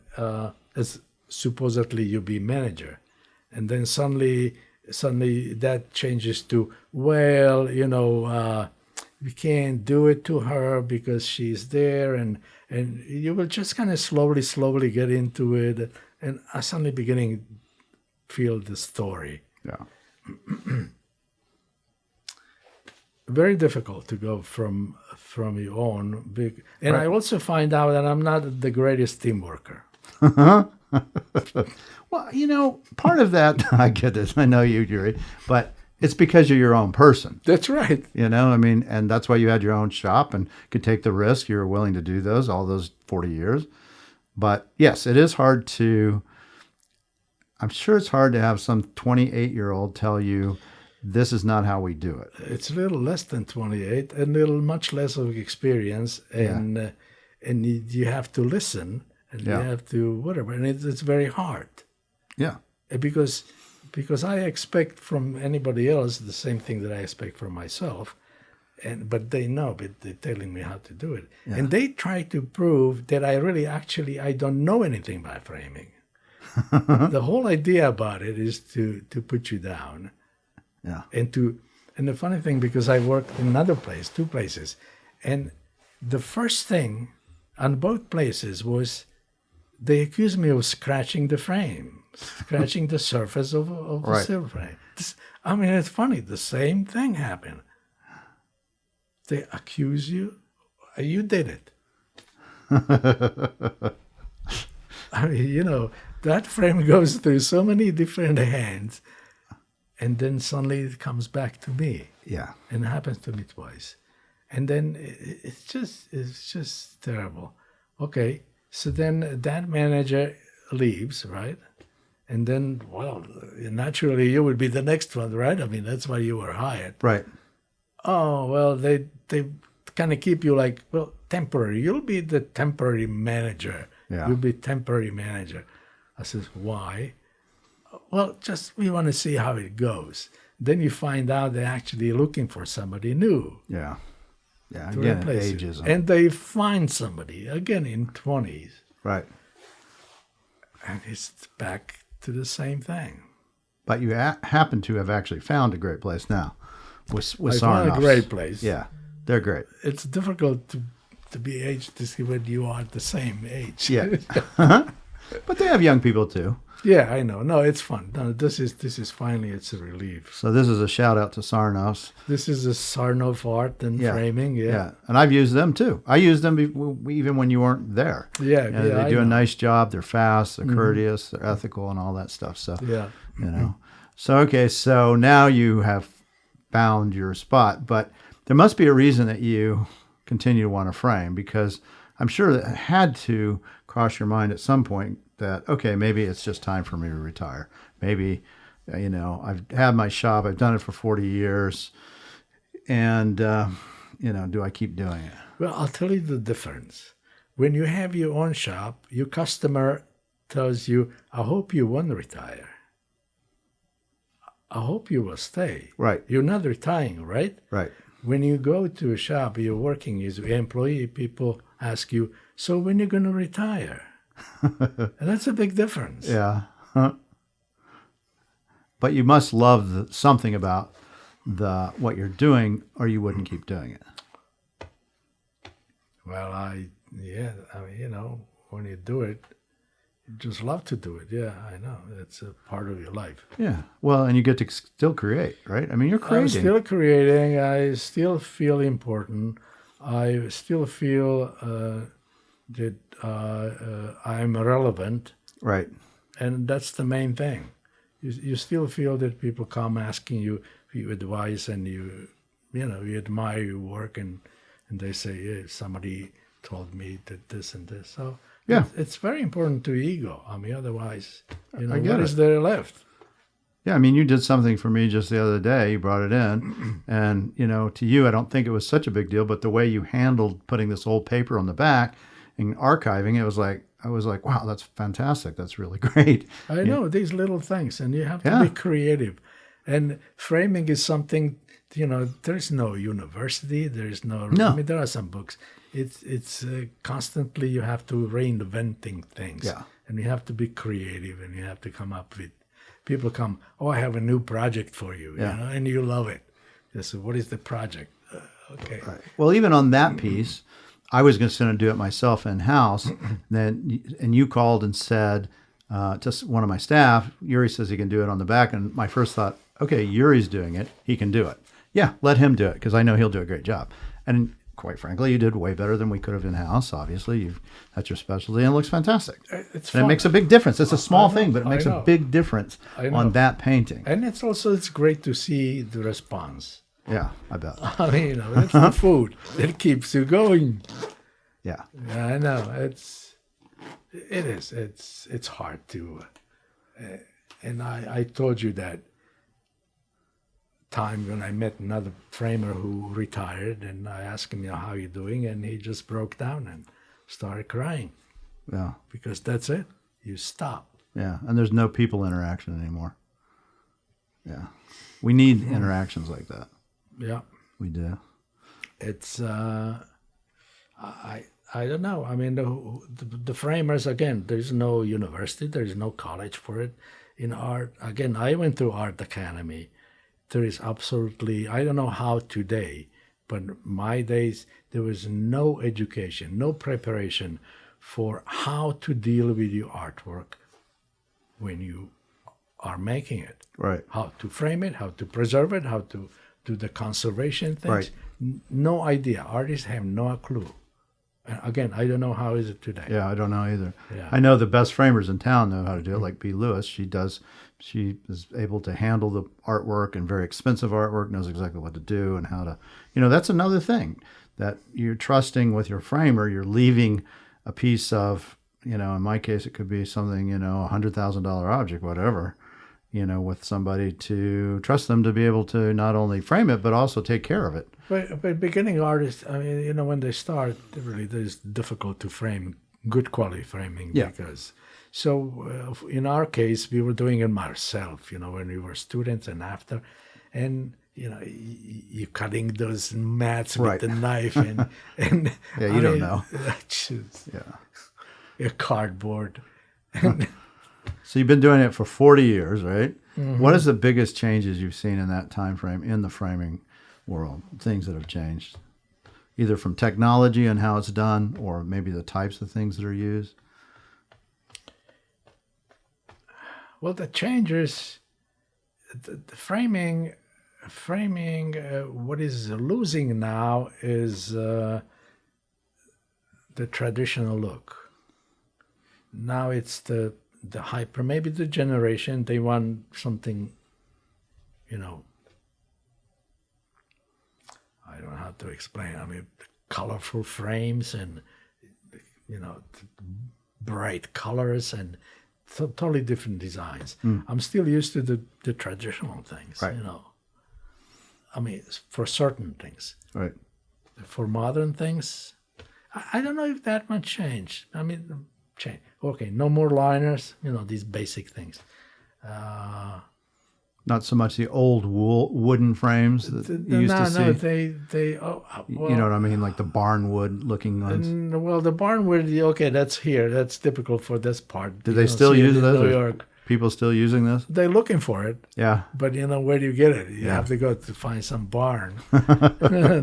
as supposedly you be manager, and then suddenly that changes to, well, we can't do it to her because she's there, and you will just kind of slowly get into it, and I suddenly beginning feel the story. Yeah. Very difficult to go from your own big, and right. I also find out that I'm not the greatest team worker. Well, part of that, I get this. I know you, Yuri, but it's because you're your own person. That's right. And that's why you had your own shop and could take the risk. You were willing to do all those 40 years. But yes, it is hard I'm sure it's hard to have some 28-year-old tell you, this is not how we do it. It's a little less than 28, a little much less of experience, and you have to listen, and you have to whatever, and it's very hard. Yeah. Because I expect from anybody else the same thing that I expect from myself, but they know, but they're telling me how to do it. Yeah. And they try to prove that I don't know anything about framing. The whole idea about it is to put you down. Yeah. And the funny thing, because I worked in another place, 2 places, and the first thing on both places was they accused me of scratching the frame, scratching the surface of the silver frame. It's funny. The same thing happened. They accuse you. You did it. That frame goes through so many different hands, and then suddenly it comes back to me. Yeah. And it happens to me twice. And then it's just terrible. Okay, so then that manager leaves, right? And then, well, naturally you would be the next one, right? That's why you were hired. Right. Oh, well, they kind of keep you like, well, temporary. You'll be the temporary manager. Yeah. You'll be temporary manager. I says, why? Well, just we want to see how it goes. Then you find out they're actually looking for somebody new Yeah. Yeah. to Again, replace you. ageism. And they find somebody, again, in 20s. Right. And it's back to the same thing. But you happen to have actually found a great place now with I found a Sarnoffs. great place. Yeah. They're great. It's difficult to be aged to see when you are the same age. Yeah. But they have young people too. Yeah, I know. No, it's fun. No, this is finally it's a relief. So this is a shout out to Sarnoffs. This is a Sarnoff art and Yeah. framing. Yeah. And I've used them too. I used them even when you weren't there. Yeah, You know, yeah, they I do a know. nice job. They're fast. They're courteous. They're ethical, and all that stuff. So Yeah. you know. So okay. So now you have found your spot, but there must be a reason that you continue to want to frame, because I'm sure that it had to cross your mind at some point that, okay, maybe it's just time for me to retire. Maybe, you know, I've had my shop. I've done it for 40 years. And, you know, do I keep doing it? Well, I'll tell you the difference. When you have your own shop, your customer tells you, I hope you won't retire. I hope you will stay. Right. You're not retiring, right? Right. When you go to a shop, you're working as an employee, people ask you, so when you're going to retire? And that's a big difference. Yeah. Huh. But you must love something about what you're doing, or you wouldn't keep doing it. Well, I mean, you know, when you do it, you just love to do it. Yeah, I know. It's a part of your life. Yeah. Well, and you get to still create, right? I mean, you're creating. I'm still creating. I still feel important. I still feel that I'm relevant. Right. And that's the main thing. You still feel that people come asking you for your advice, and you admire your work, and they say, yeah, somebody told me that this and this. So Yeah. it's very important to ego. I mean, otherwise, you know, I get what it. is there left? Yeah, I mean, you did something for me just the other day. You brought it in, and you know, to you, I don't think it was such a big deal. But the way you handled putting this old paper on the back and archiving, I was like, wow, that's fantastic. That's really great. I know these little things, and you have to Yeah. be creative. And framing is something, you know, there's no university, there's no. No. I mean, there are some books. It's constantly you have to reinventing things, Yeah. and you have to be creative, and you have to come up with. People come, oh, I have a new project for you, Yeah. you know, and you love it. They say, what is the project? Okay. Right. Well, even on that piece, I was going to do it myself in house. And you called and said to one of my staff, Yuri says he can do it on the back. And my first thought, okay, Yuri's doing it. He can do it. Yeah, let him do it, because I know he'll do a great job. And quite frankly, you did way better than we could have in house. Obviously, that's your specialty, and it looks fantastic. It's And fun. it makes a big difference. It's a small I know, thing, but it I makes a know. big difference I know. on that painting. And it's great to see the response. Yeah, I bet. I mean, you know, it's the food that keeps you going. Yeah. Yeah, I know. It's hard to, and I told you that time when I met another framer who retired, and I asked him, you know, how you doing, and he just broke down and started crying, Yeah. because that's it. You stop. Yeah. And there's no people interaction anymore. Yeah. We need interactions like that. Yeah, We do. it's I don't know. I mean, the framers, again, there's no university, there's no college for it. In art, again, I went to art academy. There is absolutely, I don't know how today, but my days, there was no education, no preparation for how to deal with your artwork when you are making it. Right. How to frame it, how to preserve it, how to do the conservation things. Right. No idea. Artists have no clue. And again, I don't know how is it today. Yeah, I don't know either. Yeah. I know the best framers in town know how to do it, like B. Lewis. She is able to handle the artwork, and very expensive artwork, knows exactly what to do and how to, you know, that's another thing that you're trusting with your framer. You're leaving a piece of, you know, in my case, it could be something, you know, $100,000 object, whatever, with somebody to trust them to be able to not only frame it, but also take care of it. But beginning artists, I mean, when they start, it is difficult to frame good quality framing. Yeah. Because, so in our case, we were doing it ourselves, when we were students and after. And, you're cutting those mats with Right. the knife and Yeah, you don't know. Just, Yeah. cardboard. So you've been doing it for 40 years, right? Mm-hmm. What is the biggest changes you've seen in that time frame in the framing world? Things that have changed, either from technology and how it's done, or maybe the types of things that are used? Well, the changes, the framing. What is losing now is the traditional look. Now it's the hyper, maybe the generation, they want something, I don't know how to explain. I mean, colorful frames and, bright colors and totally different designs. I'm still used to the traditional things, right. I mean, for certain things. Right. For modern things, I don't know if that much changed. I mean, change. Okay, no more liners, these basic things. Not so much the old wooden frames that you used to see. No, they. Well, you know what I mean, like the barnwood looking ones. Well, the barnwood. Okay, that's here. That's typical for this part. Do they still use those? New York. People still using this? They're looking for it. Yeah. But where do you get it? You have to go to find some barn. There are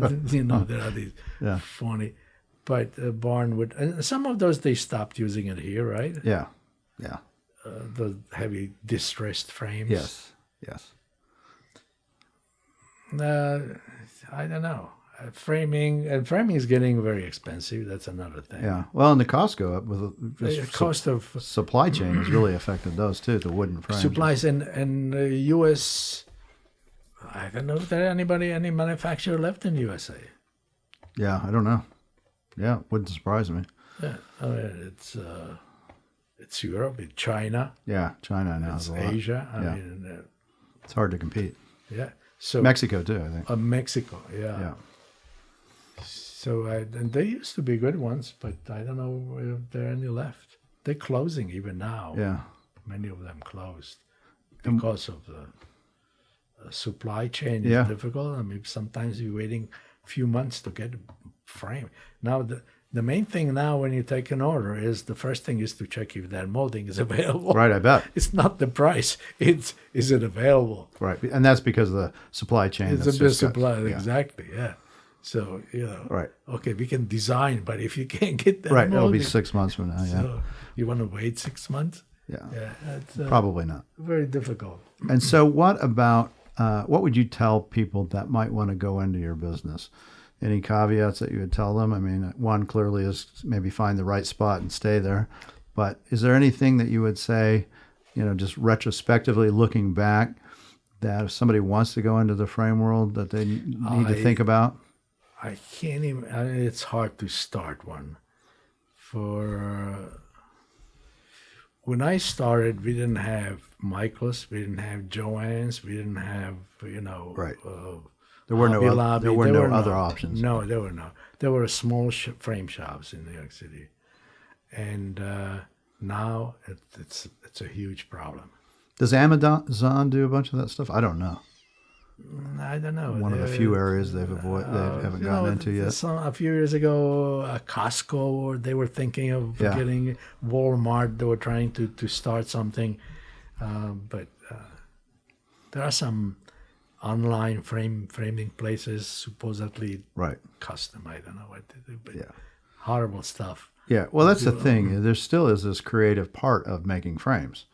these funny. But barnwood, and some of those they stopped using it here, right? Yeah. Yeah. The heavy distressed frames. Yes. Yes. I don't know. Framing is getting very expensive. That's another thing. Yeah. Well, and the cost go up with The cost of supply chain has really affected those too. The wooden frames. supplies and U.S. I don't know if there any manufacturer left in USA. Yeah, I don't know. Yeah, wouldn't surprise me. Yeah, I mean it's Europe, it's China, Yeah, China now it's has a lot. Asia. I Yeah. mean, It's hard to compete. yeah. So Mexico too, I think. Mexico, yeah. Yeah. So and they used to be good ones, but I don't know if there are any left. They're closing even now. Yeah. Many of them closed because of the supply chain is Yeah. difficult. I mean, sometimes you're waiting a few months to get a frame. Now, the main thing now when you take an order is the first thing is to check if that molding is available. Right, I bet. It's not the price. It's is it available? Right. And that's because of the supply chain. It's that's a bit just got- supply. yeah. Exactly, yeah. So, Right. okay, we can design, but if you can't get that Right. It'll be molding, 6 months from now. Yeah. so you want to wait 6 months? Yeah. Yeah, it's Probably not. very difficult. And so, what about what would you tell people that might want to go into your business? Any caveats that you would tell them? I mean, one clearly is maybe find the right spot and stay there. But is there anything that you would say, just retrospectively looking back, that if somebody wants to go into the frame world that they need to think about? I can't even. It's hard to start one. When I started, we didn't have Michaels, we didn't have Joann's, we didn't have Right. There were Hobby no Lobby. there were There no other options. No, there were no. There were small frame shops in New York City, and now it's a huge problem. Does Amazon do a bunch of that stuff? I don't know. I don't know. One of the few areas they haven't gotten into yet. A few years ago, Costco, they were thinking of getting Walmart. They were trying to start something, but there are some online framing places supposedly Right. custom. I don't know what to do, but Yeah. horrible stuff. Yeah. Well, that's the thing. There still is this creative part of making frames.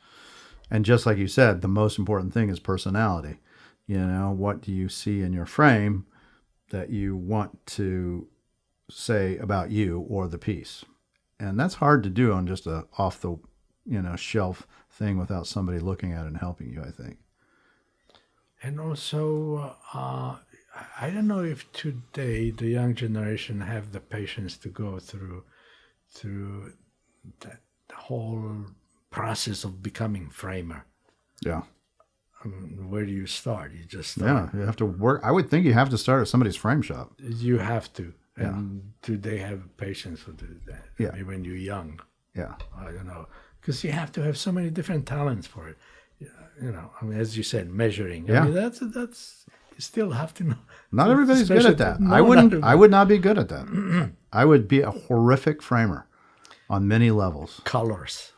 And just like you said, the most important thing is personality. What do you see in your frame that you want to say about you or the piece? And that's hard to do on just a off the, shelf thing without somebody looking at it and helping you, I think. And also, I don't know if today the young generation have the patience to go through that whole process of becoming framer. Yeah. where do you start? You just Yeah, start. you have to work. I would think you have to start at somebody's frame shop. You have to. And do they have patience to do that? Yeah. I mean, when you're young, Yeah. I don't know, because you have to have so many different talents for it. You know, I mean, as you said, measuring. Yeah. I mean, that's you still have to know. Not everybody's good at that. No, I not wouldn't. everybody. I would not be good at that. I would be a horrific framer on many levels. Colors.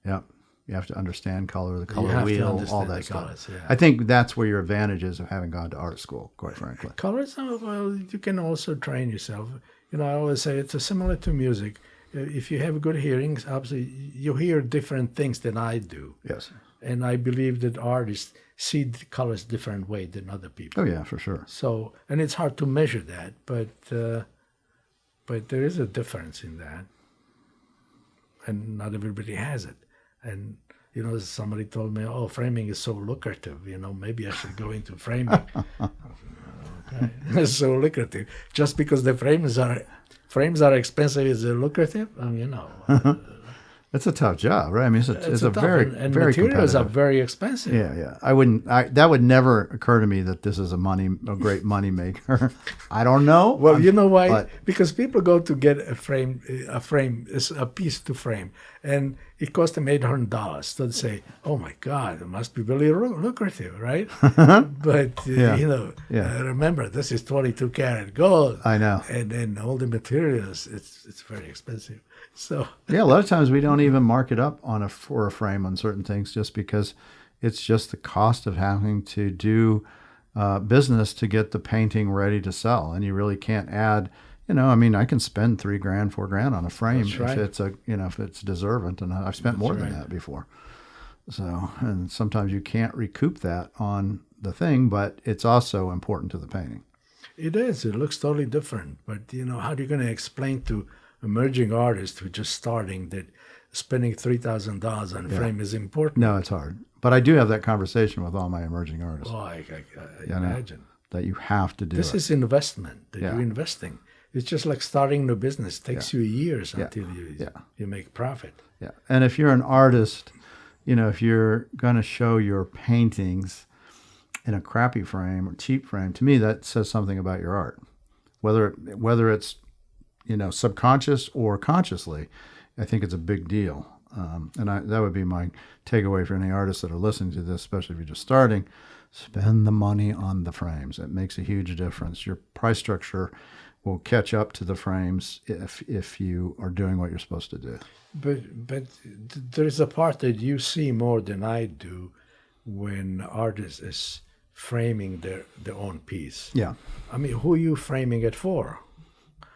Yeah. You have to understand color, the You color have to wheel, all understand that the stuff. colors, yeah. I think that's where your advantage is of having gone to art school, quite frankly. Colors, well, you can also train yourself. You know, I always say it's similar to music. If you have good hearing, obviously you hear different things than I do. Yes. And I believe that artists see the colors different way than other people. Oh yeah, for sure. So, and it's hard to measure that, but there is a difference in that, and not everybody has it. And you know, somebody told me, "Oh, framing is so lucrative. You know, maybe I should go into framing." Okay. It's so lucrative just because the frames are expensive. Is it lucrative? You know. It's a tough job, right? I mean, it's a tough, very, and very materials are competitive. very expensive. Yeah, yeah. I wouldn't. That would never occur to me that this is a great money maker. I don't know. Well, you know why? but- Because people go to get a piece to frame, and it costs them $800. So they say, "Oh my God, it must be really lucrative, right?" But Yeah, you know, yeah. remember, this is 22 karat gold. I know. And then all the materials, it's very expensive. So Yeah, a lot of times we don't even mark it up for a frame on certain things just because it's just the cost of having to do business to get the painting ready to sell, and you really can't add. You know, I mean, I can spend $3,000, $4,000 on a frame That's right. if it's deserving, and I've spent more than right. that before. So, and sometimes you can't recoup that on the thing, but it's also important to the painting. it is. It looks totally different. But you know, how are you going to explain to emerging artists who are just starting that spending $3,000 on a frame is important? No, it's hard. But I do have that conversation with all my emerging artists Oh, I know. imagine. that you have to do This it. is investment that Yeah. you're investing. It's just like starting a business. It takes you years Yeah. until you make profit. Yeah. And if you're an artist, you know, if you're going to show your paintings in a crappy frame or cheap frame, to me, that says something about your art. Whether it's, you know, subconscious or consciously, I think it's a big deal. That would be my takeaway for any artists that are listening to this, especially if you're just starting. Spend the money on the frames. It makes a huge difference. Your price structure will catch up to the frames if you are doing what you're supposed to do. But there's a part that you see more than I do when artist is framing their own piece. Yeah. I mean, who are you framing it for?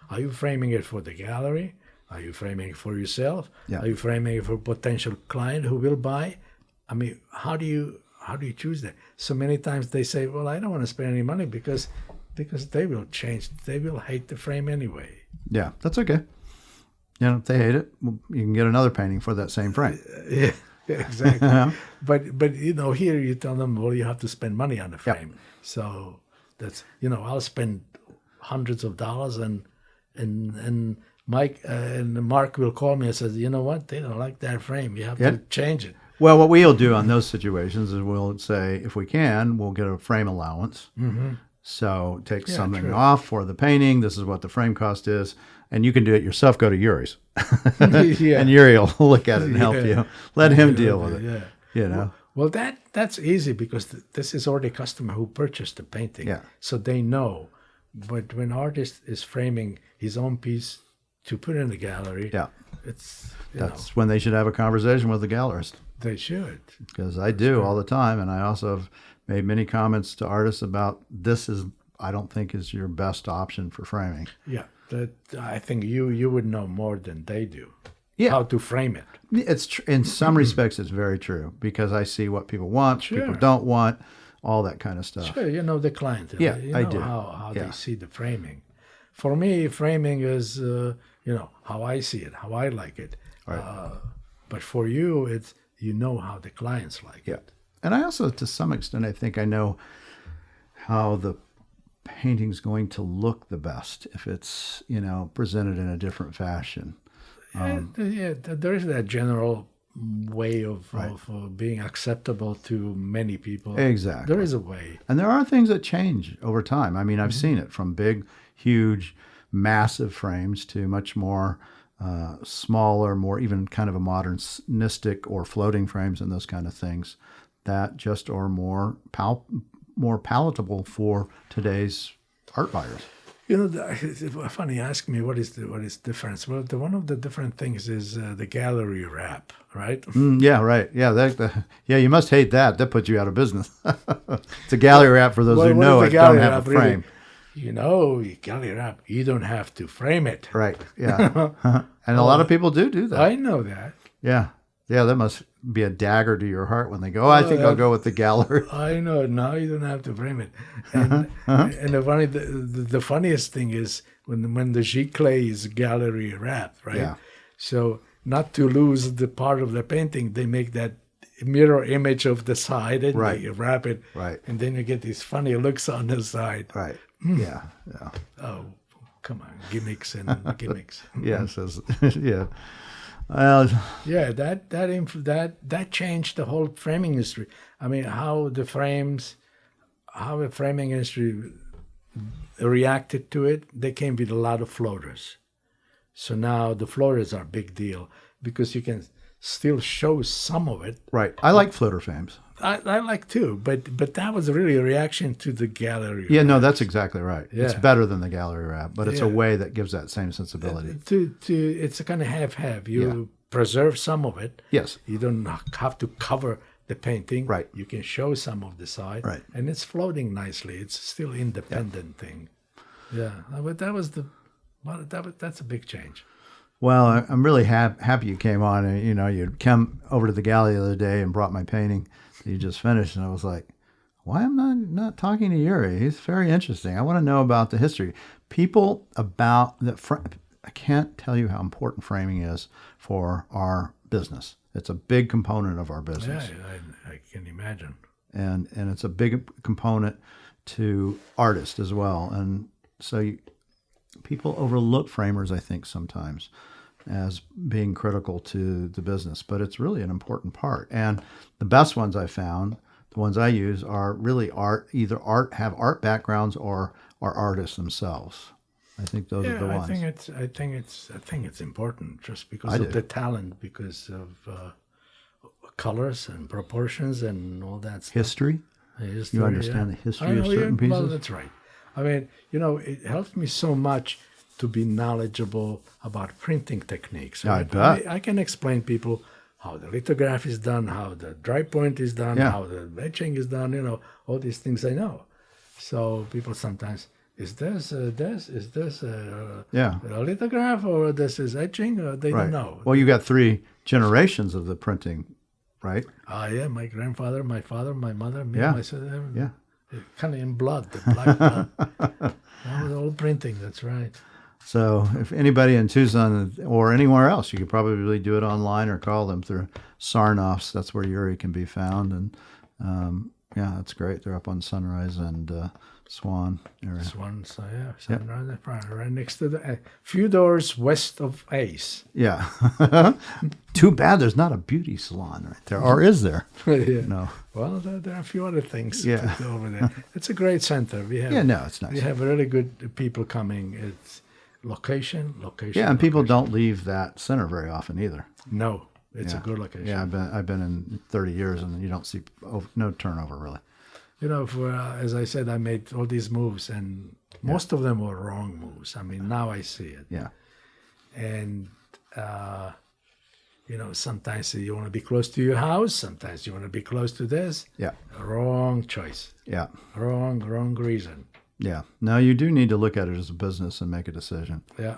Are you framing it for the gallery? Are you framing it for yourself? Yeah. Are you framing it for a potential client who will buy? I mean, how do you choose that? So many times they say, "Well, I don't want to spend any money because they will change. They will hate the frame anyway." Yeah, that's okay. You know, if they hate it, well, you can get another painting for that same frame. Yeah, exactly. But you know, here you tell them, "Well, you have to spend money on the frame." So that's, you know, I'll spend hundreds of dollars, and Mike and Mark will call me and says, "You know what? They don't like that frame. You have to change it." Well, what we'll do on those situations is we'll say, if we can, we'll get a frame allowance. Mm-hmm. So take something true. off for the painting. This is what the frame cost is. And you can do it yourself. Go to Yuri's. Yeah. And Yuri will look at it and help Yeah. you. Let him deal with it. Yeah. You know? Well, that's easy because this is already a customer who purchased the painting. Yeah. So they know. But when artist is framing his own piece to put in the gallery, Yeah. it's That's when they should have a conversation with the gallerist. they should. Because I do all the time. And I also have made many comments to artists about I don't think is your best option for framing. Yeah. That I think you would know more than they do. Yeah. How to frame it. It's in some respects, it's very true because I see what people want, Sure. people don't want, all that kind of stuff. Sure, you know the client. Yeah, you I know do. How Yeah. they see the framing. For me, framing is you know how I see it, how I like it. Right. But for you, it's you know how the clients like Yeah. it. And I also, to some extent, I think I know how the painting's going to look the best if it's, you know, presented in a different fashion. Yeah, there is that general way of being acceptable to many people. Exactly. There is a way. And there are things that change over time. I mean, I've seen it from big, huge, massive frames to much more smaller, more even kind of a modernistic or floating frames and those kind of things that just are more palatable for today's art buyers. You know, it's funny. You ask me what is difference. Well, one of the different things is the gallery wrap, right? Yeah, right. Yeah, you must hate that. That puts you out of business. It's a gallery wrap for those who know it don't have a frame. Really? You know, gallery wrap. You don't have to frame it. Right. Yeah. And a lot of people do that. I know that. Yeah. Yeah, that must be a dagger to your heart when they go, I think I'll go with the gallery. I know. Now you don't have to frame it. And, and the funniest thing is when the giclée is gallery wrap, right? Yeah. So not to lose the part of the painting, they make that mirror image of the side and they wrap it. Right. And then you get these funny looks on the side. Right. Yeah. Oh, come on. Gimmicks and gimmicks. Yes. Yeah. Well, yeah, that changed the whole framing industry. I mean, how the framing industry reacted to it. They came with a lot of floaters, so now the floaters are a big deal because you can still show some of it. Right. I like floater frames. I like too, but that was really a reaction to the gallery. Yeah, no, that's exactly right. Yeah. It's better than the gallery wrap, but it's a way that gives that same sensibility. It's a kind of half-half. You preserve some of it. Yes. You don't have to cover the painting. Right. You can show some of the side. Right. And it's floating nicely. It's still independent thing. Yeah. But that's a big change. Well, I'm really happy you came on. And, you know, you came over to the gallery the other day and brought my painting that you just finished, and I was like, why am I not talking to Yuri? He's very interesting. I want to know about the history. People about I can't tell you how important framing is for our business. It's a big component of our business. Yeah, I can imagine. And it's a big component to artists as well. And so people overlook framers, I think, sometimes as being critical to the business, but it's really an important part. And the best ones I found, the ones I use, are really have art backgrounds or are artists themselves. I think those are the ones. I think it's important just because of the talent, because of colors and proportions and all that stuff. History. You understand the history of certain pieces. Well, that's right. I mean, you know, it helps me so much to be knowledgeable about printing techniques. I bet. I can explain people how the lithograph is done, how the dry point is done, how the etching is done. You know, all these things I know. So people sometimes, is this a lithograph or this is etching? Or they don't know. Well, you got 3 generations of the printing, right? Yeah, my grandfather, my father, my mother, me, my sister. Yeah. Kind of in blood, the black blood. That was all printing, that's right. So if anybody in Tucson or anywhere else, you could probably do it online or call them through Sarnoff's. That's where Yuri can be found. And that's great. They're up on Sunrise and Swan area. Swan, Sunrise, right next to the few doors west of Ace. Yeah. Too bad there's not a beauty salon right there. Or is there? Yeah. No. Well, there are a few other things over there. It's a great center. We have, it's nice. We have really good people coming. It's location. Yeah, and people don't leave that center very often either. No, it's a good location. Yeah, I've been in 30 years, and you don't see no turnover really. You know, as I said, I made all these moves, and most of them were wrong moves. I mean, now I see it. Yeah. And you know, sometimes you want to be close to your house. Sometimes you want to be close to this. Yeah. Wrong choice. Yeah. Wrong reason. Yeah. Now you do need to look at it as a business and make a decision. Yeah.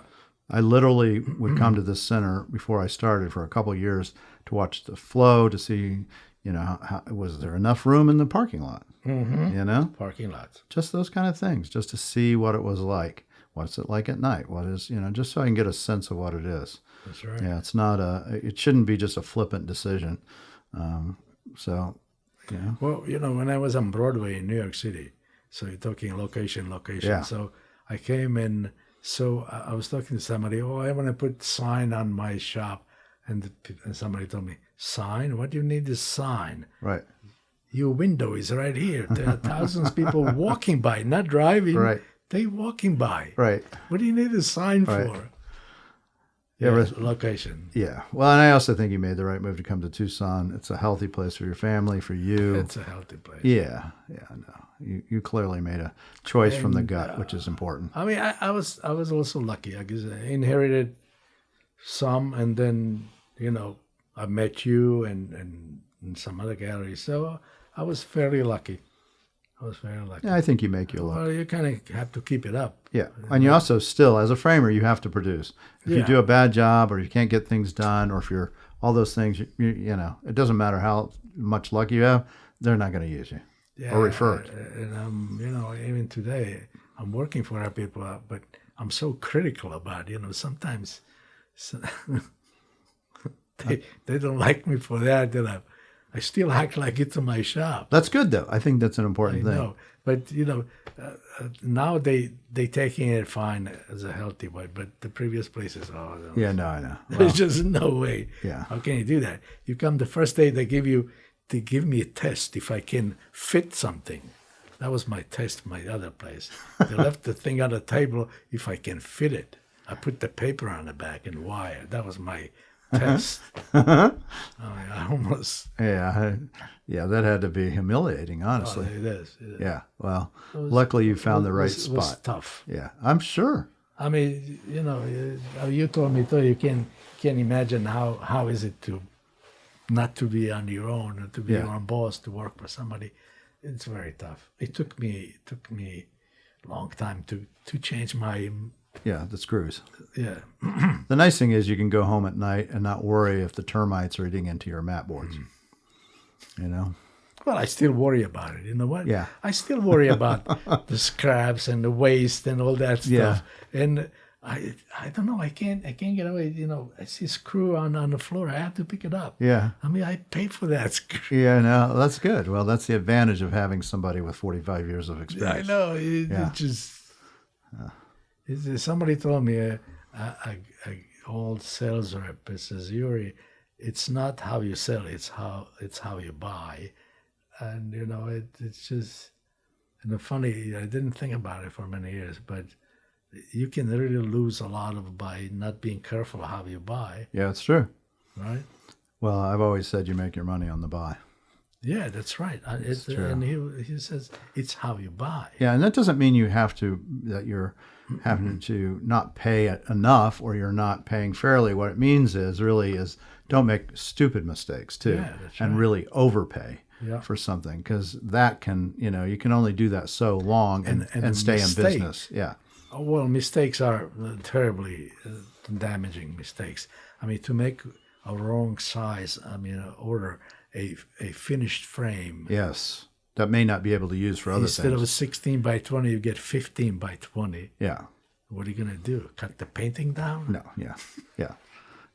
I literally would come to this center before I started for a couple of years to watch the flow, to see, you know, how was there enough room in the parking lot? Mm-hmm. You know? Parking lots. Just those kind of things, just to see what it was like. What's it like at night? What is, you know, just so I can get a sense of what it is. That's right. Yeah, it shouldn't be just a flippant decision. So, yeah. Well, you know, when I was on Broadway in New York City, so you're talking location. Yeah. So I came in, so I was talking to somebody, I want to put sign on my shop. and somebody told me, sign? What do you need this sign? Right. Your window is right here. There are thousands of people walking by, not driving. Right. They walking by. Right. What do you need a sign Right. for? Yeah, location. Yeah. Well, and I also think you made the right move to come to Tucson. It's a healthy place for your family, for you. It's a healthy place. Yeah. Yeah. No, you clearly made a choice from the gut, which is important. I mean, I was also lucky. I guess I inherited some, and then I met you and some other galleries. So I was fairly lucky. Yeah, I think you make your luck. Well, you kind of have to keep it up. Yeah, and you also still, as a framer, you have to produce. If you do a bad job, or you can't get things done, or if you're all those things, it doesn't matter how much luck you have, they're not going to use you or refer it. And even today, I'm working for our people, but I'm so critical about sometimes they don't like me for that. That I still act like it's my shop. That's good, though. I think that's an important thing. Know. But, now they taking it fine as a healthy way. But the previous places, I know. Well, there's just no way. Yeah. How can you do that? You come the first day, they give me a test if I can fit something. That was my test, my other place. They left the thing on the table if I can fit it. I put the paper on the back and wire. That was my test. I almost. Yeah, that had to be humiliating, honestly. It is. Yeah, well, luckily you found the right spot. It was tough. Yeah, I'm sure. I mean, you told me, you can't imagine how is it to not to be on your own, or to be your own boss, to work for somebody. It's very tough. It took me a long time to change my. Yeah, the screws. Yeah. The nice thing is you can go home at night and not worry if the termites are eating into your mat boards. Well, I still worry about it. You know what? Yeah. I still worry about the scraps and the waste and all that stuff. Yeah. And I don't know. I can't get away. I see a screw on the floor. I have to pick it up. Yeah. I mean, I pay for that screw. Yeah, no, that's good. Well, that's the advantage of having somebody with 45 years of experience. I know. It just. Somebody told me, a old sales rep, it says, Yuri, it's not how you sell, it's how you buy. And, it's just, funny, I didn't think about it for many years, but you can really lose a lot by not being careful how you buy. Yeah, it's true. Right? Well, I've always said you make your money on the buy. Yeah, that's right. It's true. And he says it's how you buy. Yeah, and that doesn't mean that you're having to not pay enough or you're not paying fairly. What it means is don't make stupid mistakes too, that's and right. really overpay for something, because that can you can only do that so long and stay in business. Yeah. Well, mistakes are terribly damaging mistakes. I mean, to make a wrong size, order a finished frame. Yes. That may not be able to use for other Instead things. of a 16 by 20, you get 15 by 20. Yeah. What are you going to do? Cut the painting down? No. Yeah. Yeah.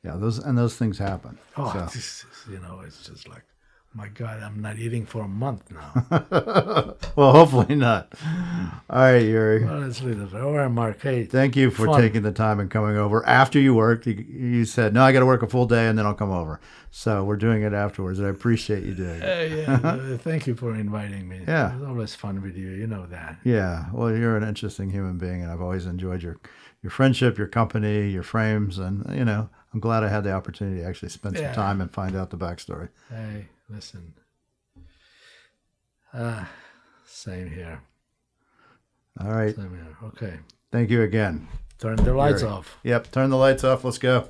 Yeah. Those things happen. Oh, so. It's just like, my God, I'm not eating for a month now. Well, hopefully not. All right, Yuri. Well, let's leave it. All right, Mark. Hey, thank you for taking the time and coming over. After you worked, you said, no, I got to work a full day and then I'll come over. So we're doing it afterwards, and I appreciate you doing it. Thank you for inviting me. Yeah. It's always fun with you. You know that. Yeah. Well, you're an interesting human being, and I've always enjoyed your friendship, your company, your frames, and, I'm glad I had the opportunity to actually spend some time and find out the backstory. Hey, listen. Same here. All right. Same here. Okay. Thank you again. Turn the lights off. Yep. Turn the lights off. Let's go.